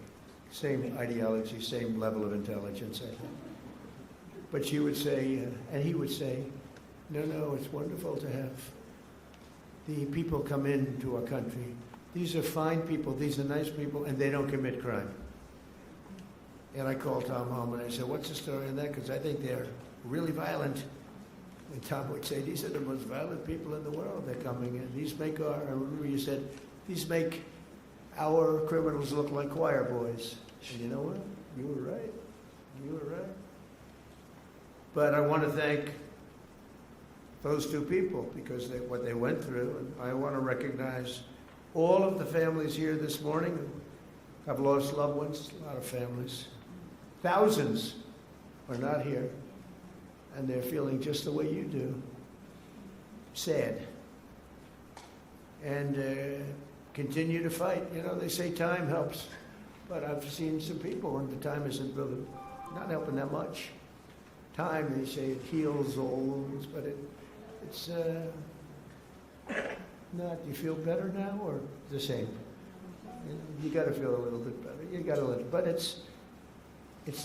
same ideology, same level of intelligence, I think. But she would say, and he would say, no, it's wonderful to have the people come into our country. These are fine people, these are nice people, and they don't commit crime. And I called Tom home and I said, what's the story on that? Because I think they're really violent. And Tom would say, these are the most violent people in the world. They're coming in. These make our, I remember you said, these make our criminals look like choir boys. And you know what? You were right. You were right. But I want to thank those two people because what they went through. And I want to recognize all of the families here this morning who have lost loved ones, a lot of families. Thousands are not here, and they're feeling just the way you do. Sad. And continue to fight. You know, they say time helps, but I've seen some people and the time isn't really not helping that much. Time, they say it heals all wounds, but it's not. You feel better now or the same? You got to feel a little bit better. You got to let, but it's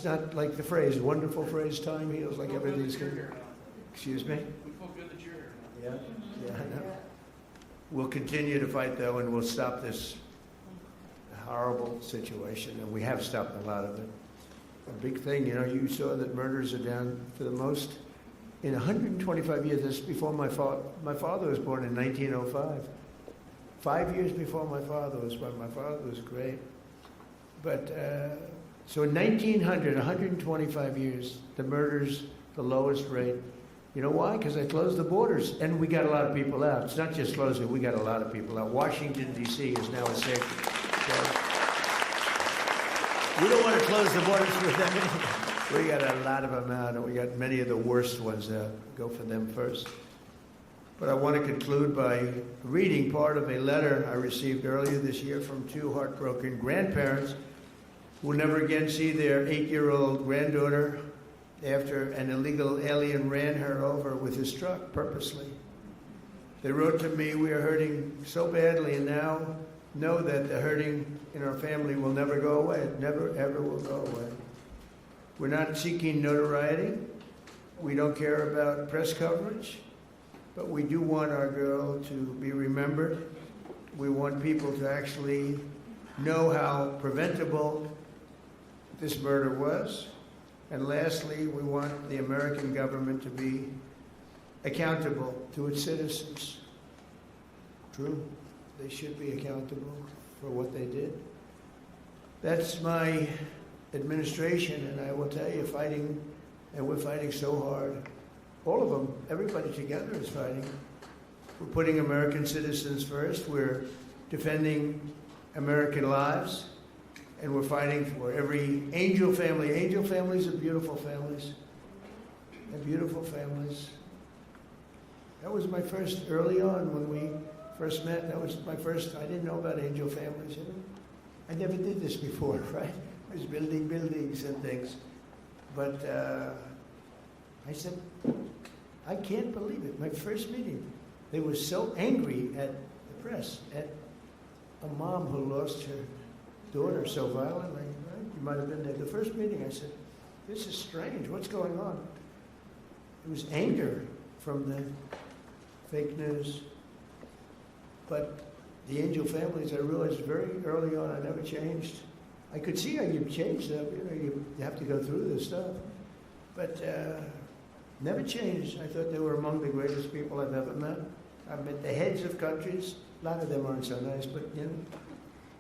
not like the phrase, wonderful phrase, time heals, like everything's good. Excuse me? We feel good that you're here. Yeah, I know. We'll continue to fight though, and we'll stop this horrible situation, and we have stopped a lot of it. A big thing, you know, you saw that murders are down for the most in 125 years. This is before my father was born in 1905. 5 years before my father was born. My father was great. But, so in 1900, 125 years, the murders, the lowest rate. You know why? Because I closed the borders, and we got a lot of people out. It's not just closing, we got a lot of people out. Washington, D.C. is now a safe. So, we don't want to close the borders for them. We got a lot of them out, and we got many of the worst ones out. Go for them first. But I want to conclude by reading part of a letter I received earlier this year from two heartbroken grandparents who will never again see their 8-year-old granddaughter after an illegal alien ran her over with his truck purposely. They wrote to me, we are hurting so badly, and now know that the hurting in our family will never go away. It never, ever will go away. We're not seeking notoriety. We don't care about press coverage. But we do want our girl to be remembered. We want people to actually know how preventable this murder was. And lastly, we want the American government to be accountable to its citizens. True, they should be accountable for what they did. That's my administration, and I will tell you, fighting, and we're fighting so hard. All of them, everybody together is fighting. We're putting American citizens first. We're defending American lives. And we're fighting for every angel family. Angel families are beautiful families. They're beautiful families. That was my first, early on when we first met, that was my first, I didn't know about angel families. You know? I never did this before, right? I was building buildings and things. But I said, I can't believe it. My first meeting, they were so angry at the press, at a mom who lost her daughter so violently. Right? You might have been there. The first meeting, I said, this is strange. What's going on? It was anger from the fake news. But the angel families, I realized very early on, I never changed. I could see how you changed them. You know, you have to go through this stuff. But never changed. I thought they were among the greatest people I've ever met. I've met the heads of countries. A lot of them aren't so nice, but you know,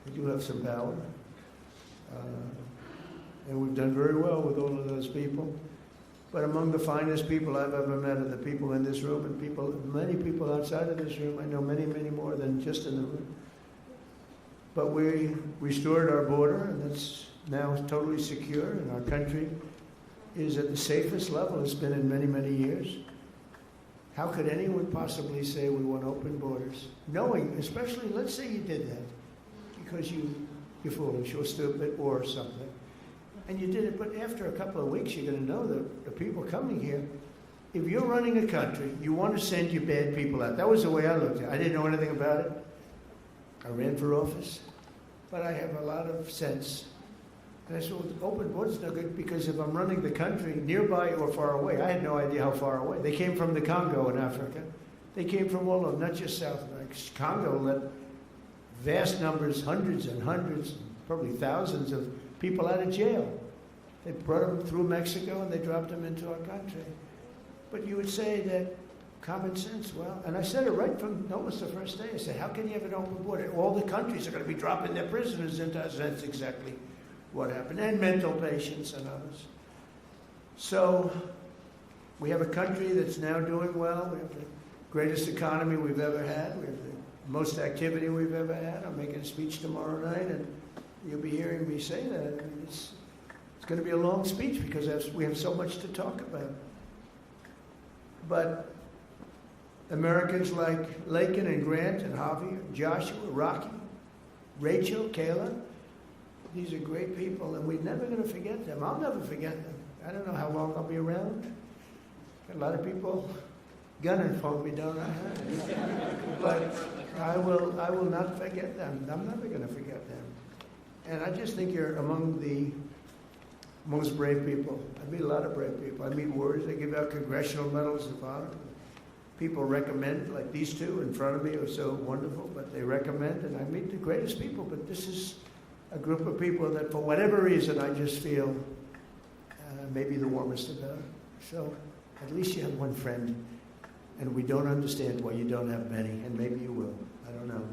they do have some power. And we've done very well with all of those people. But among the finest people I've ever met are the people in this room, and people, many people outside of this room. I know many, many more than just in the room. But we restored our border, and it's now totally secure, and our country is at the safest level it's been in many, many years. How could anyone possibly say we want open borders? Knowing, especially, let's say you did that because you're foolish or stupid or something. And you did it, but after a couple of weeks, you're going to know that the people coming here, if you're running a country, you want to send your bad people out. That was the way I looked at it. I didn't know anything about it. I ran for office, but I have a lot of sense. And I said, well, open borders no good because if I'm running the country nearby or far away, I had no idea how far away. They came from the Congo in Africa. They came from all over, not just South America. Congo let vast numbers, hundreds and hundreds, probably thousands of people out of jail. They brought them through Mexico and they dropped them into our country. But you would say that common sense, well, and I said it right from almost the first day. I said, how can you have an open border? All the countries are going to be dropping their prisoners into us. That's exactly what happened. And mental patients and others. So we have a country that's now doing well. We have the greatest economy we've ever had. We have the most activity we've ever had. I'm making a speech tomorrow night, and you'll be hearing me say that. I mean, it's going to be a long speech because we have so much to talk about. But Americans like Lakin and Grant and Javier, Joshua, Rocky, Rachel, Kayla, these are great people, and we're never going to forget them. I'll never forget them. I don't know how long I'll be around. Got a lot of people gunning for me, don't I? But I will not forget them. I'm never going to forget them. And I just think you're among the most brave people. I meet a lot of brave people. I meet warriors. They give out congressional medals of honor. People recommend, like these two in front of me are so wonderful, but they recommend, and I meet the greatest people. But this is a group of people that, for whatever reason, I just feel maybe the warmest about. So at least you have one friend, and we don't understand why you don't have many, and maybe you will. I don't know.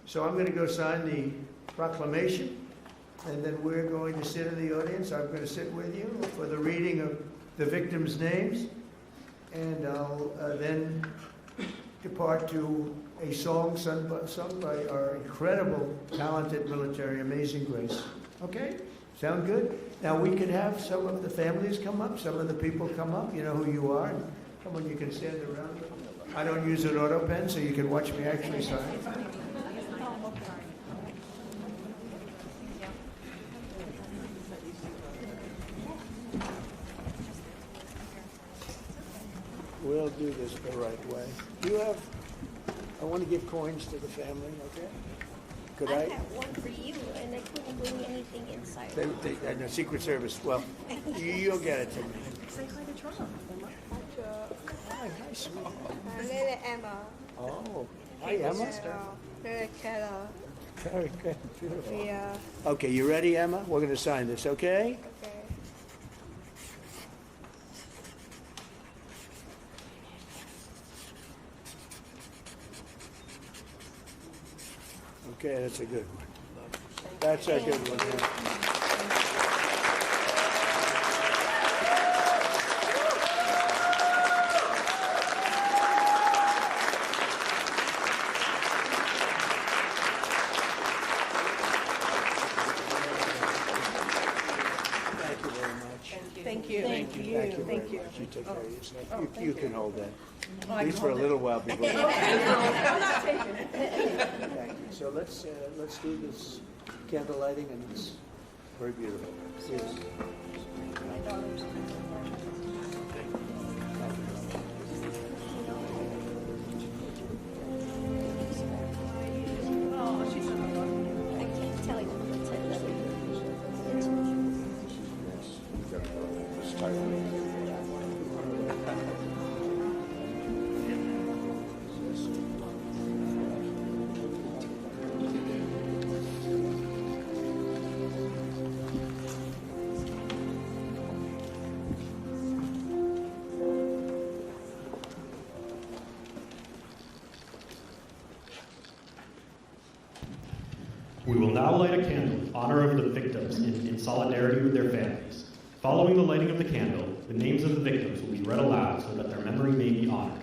So I'm going to go sign the proclamation, and then we're going to sit in the audience. I'm going to sit with you for the reading of the victims' names, and I'll then depart to a song sung by our incredible, talented military, Amazing Grace. Okay? Sound good? Now we can have some of the families come up, some of the people come up. You know who you are. Come on, you can stand around. I don't use an auto pen, so you can watch me actually sign. We'll do this the right way. I want to give coins to the family, okay? Could I? have one for you, and I couldn't bring anything inside. The Secret Service, well, you'll get it to me. Say hi to Trump. Hi, nice. My name is Emma. Oh, hi, Emma. Very Carol. Very good, beautiful. Yeah. Okay, you ready, Emma? We're going to sign this, okay? Okay. Okay, that's a good one. That's a good one. Yeah. Thank you. Thank you very much. You take care of yourself. You can hold that. At least for a hold little while before. I'm not taking it. Thank you. So let's do this candle lighting, and it's very beautiful. Yes. My daughter's oh, she's on the I can't tell you what's in there. We will now light a candle in honor of the victims in solidarity with their families. Following the lighting of the candle, the names of the victims will be read aloud so that their memory may be honored.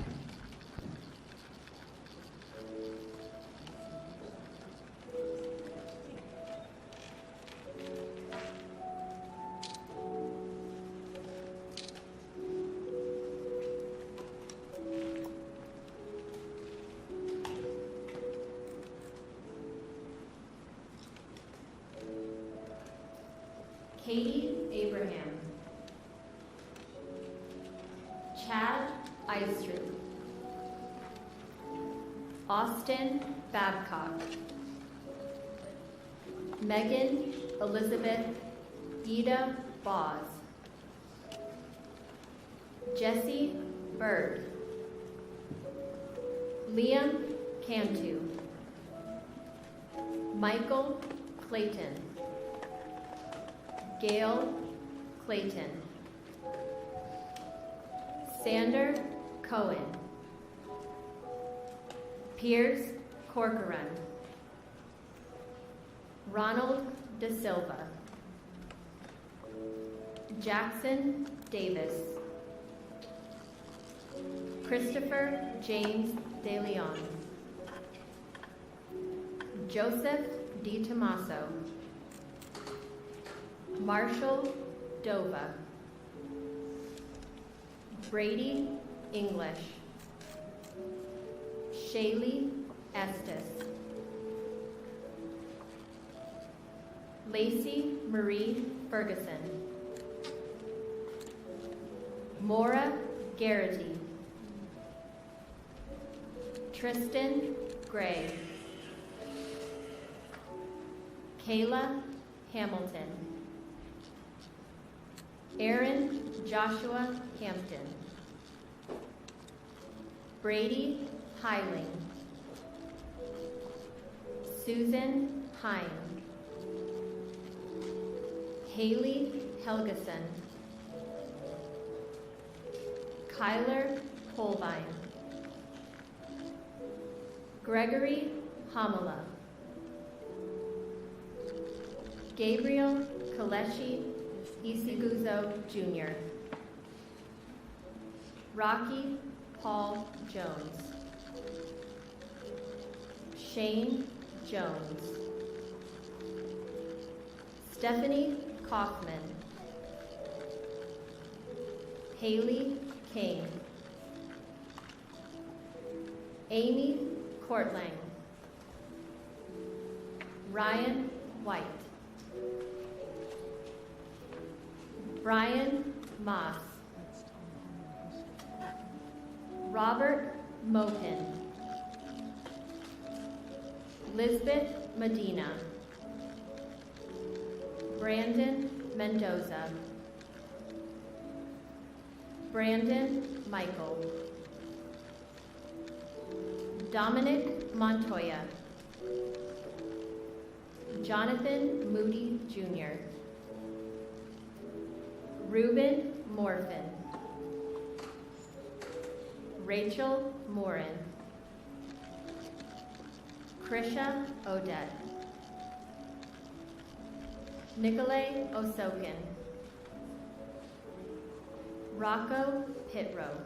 Katie Abraham, Chad Eistrup, Austin Babcock, Megan Elizabeth Ida Boz, Jesse Bird, Liam Cantu, Michael Clayton, Gail Clayton. Sander Cohen. Piers Corcoran. Ronald De Silva. Jackson Davis. Christopher James De Leon. Joseph Di Tommaso. Marshall Dova. Brady English. Shaylee Estes. Lacey Marie Ferguson. Maura Garrity. Tristan Gray. Kayla Hamilton. Aaron Joshua Hampton. Brady Hiling. Susan Hine. Haley Helgeson. Kyler Holbein. Gregory Hamala. Gabriel Kaleshi Isiguzo Jr. Rocky Paul Jones. Shane Jones. Stephanie Kaufman. Haley King. Amy Courtlang. Ryan White. Brian Moss. Robert Mopin. Lisbeth Medina. Brandon Mendoza. Brandon Michael. Dominic Montoya. Jonathan Moody Jr. Ruben Morfin. Rachel Morin. Krisha Odette. Nicolay Osokin. Rocco Pitrow.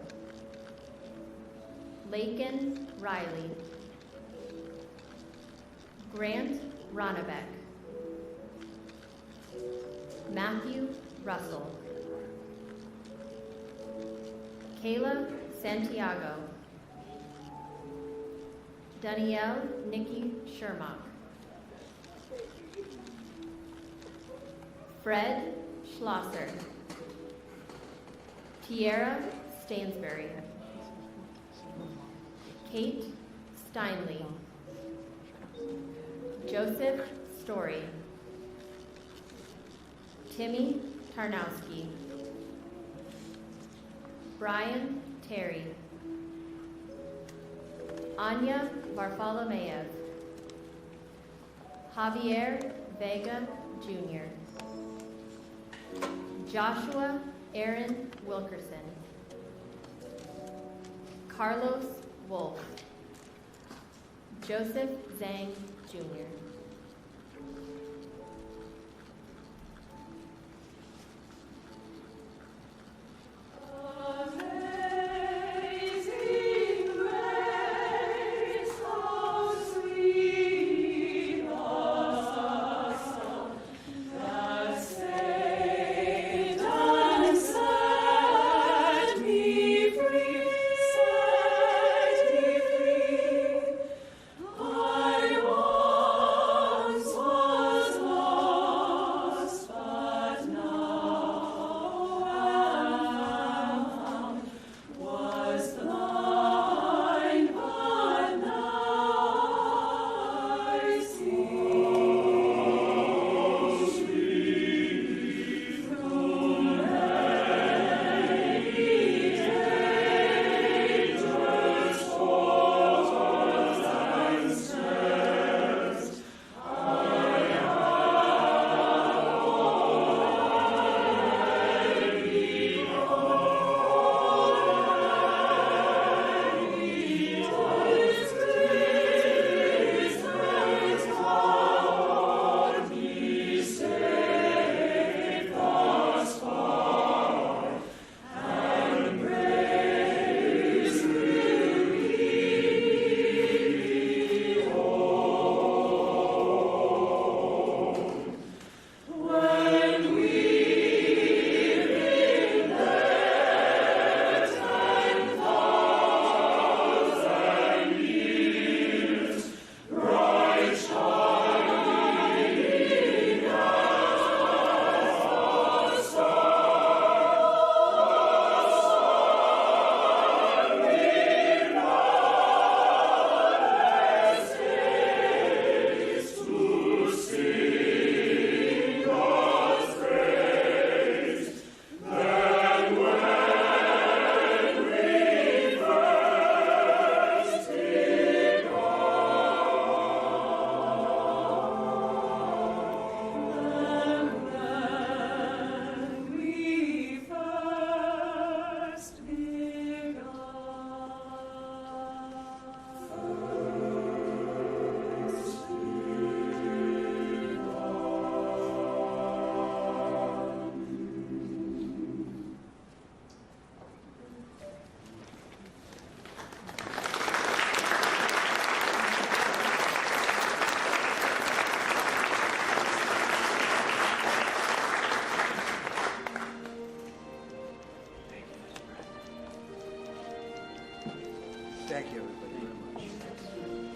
Lakin Riley. Grant Ronnebeck. Matthew Russell. Kayla Santiago. Danielle Nikki Shermock. Fred Schlosser. Tierra Stansberry. Kate Steinley. Joseph Story. Timmy Tarnowski. Brian Terry. Anya Varfolomeev. Javier Vega Jr. Joshua Aaron Wilkerson. Carlos Wolf. Joseph Zhang Jr. I Thank you, everybody, very much.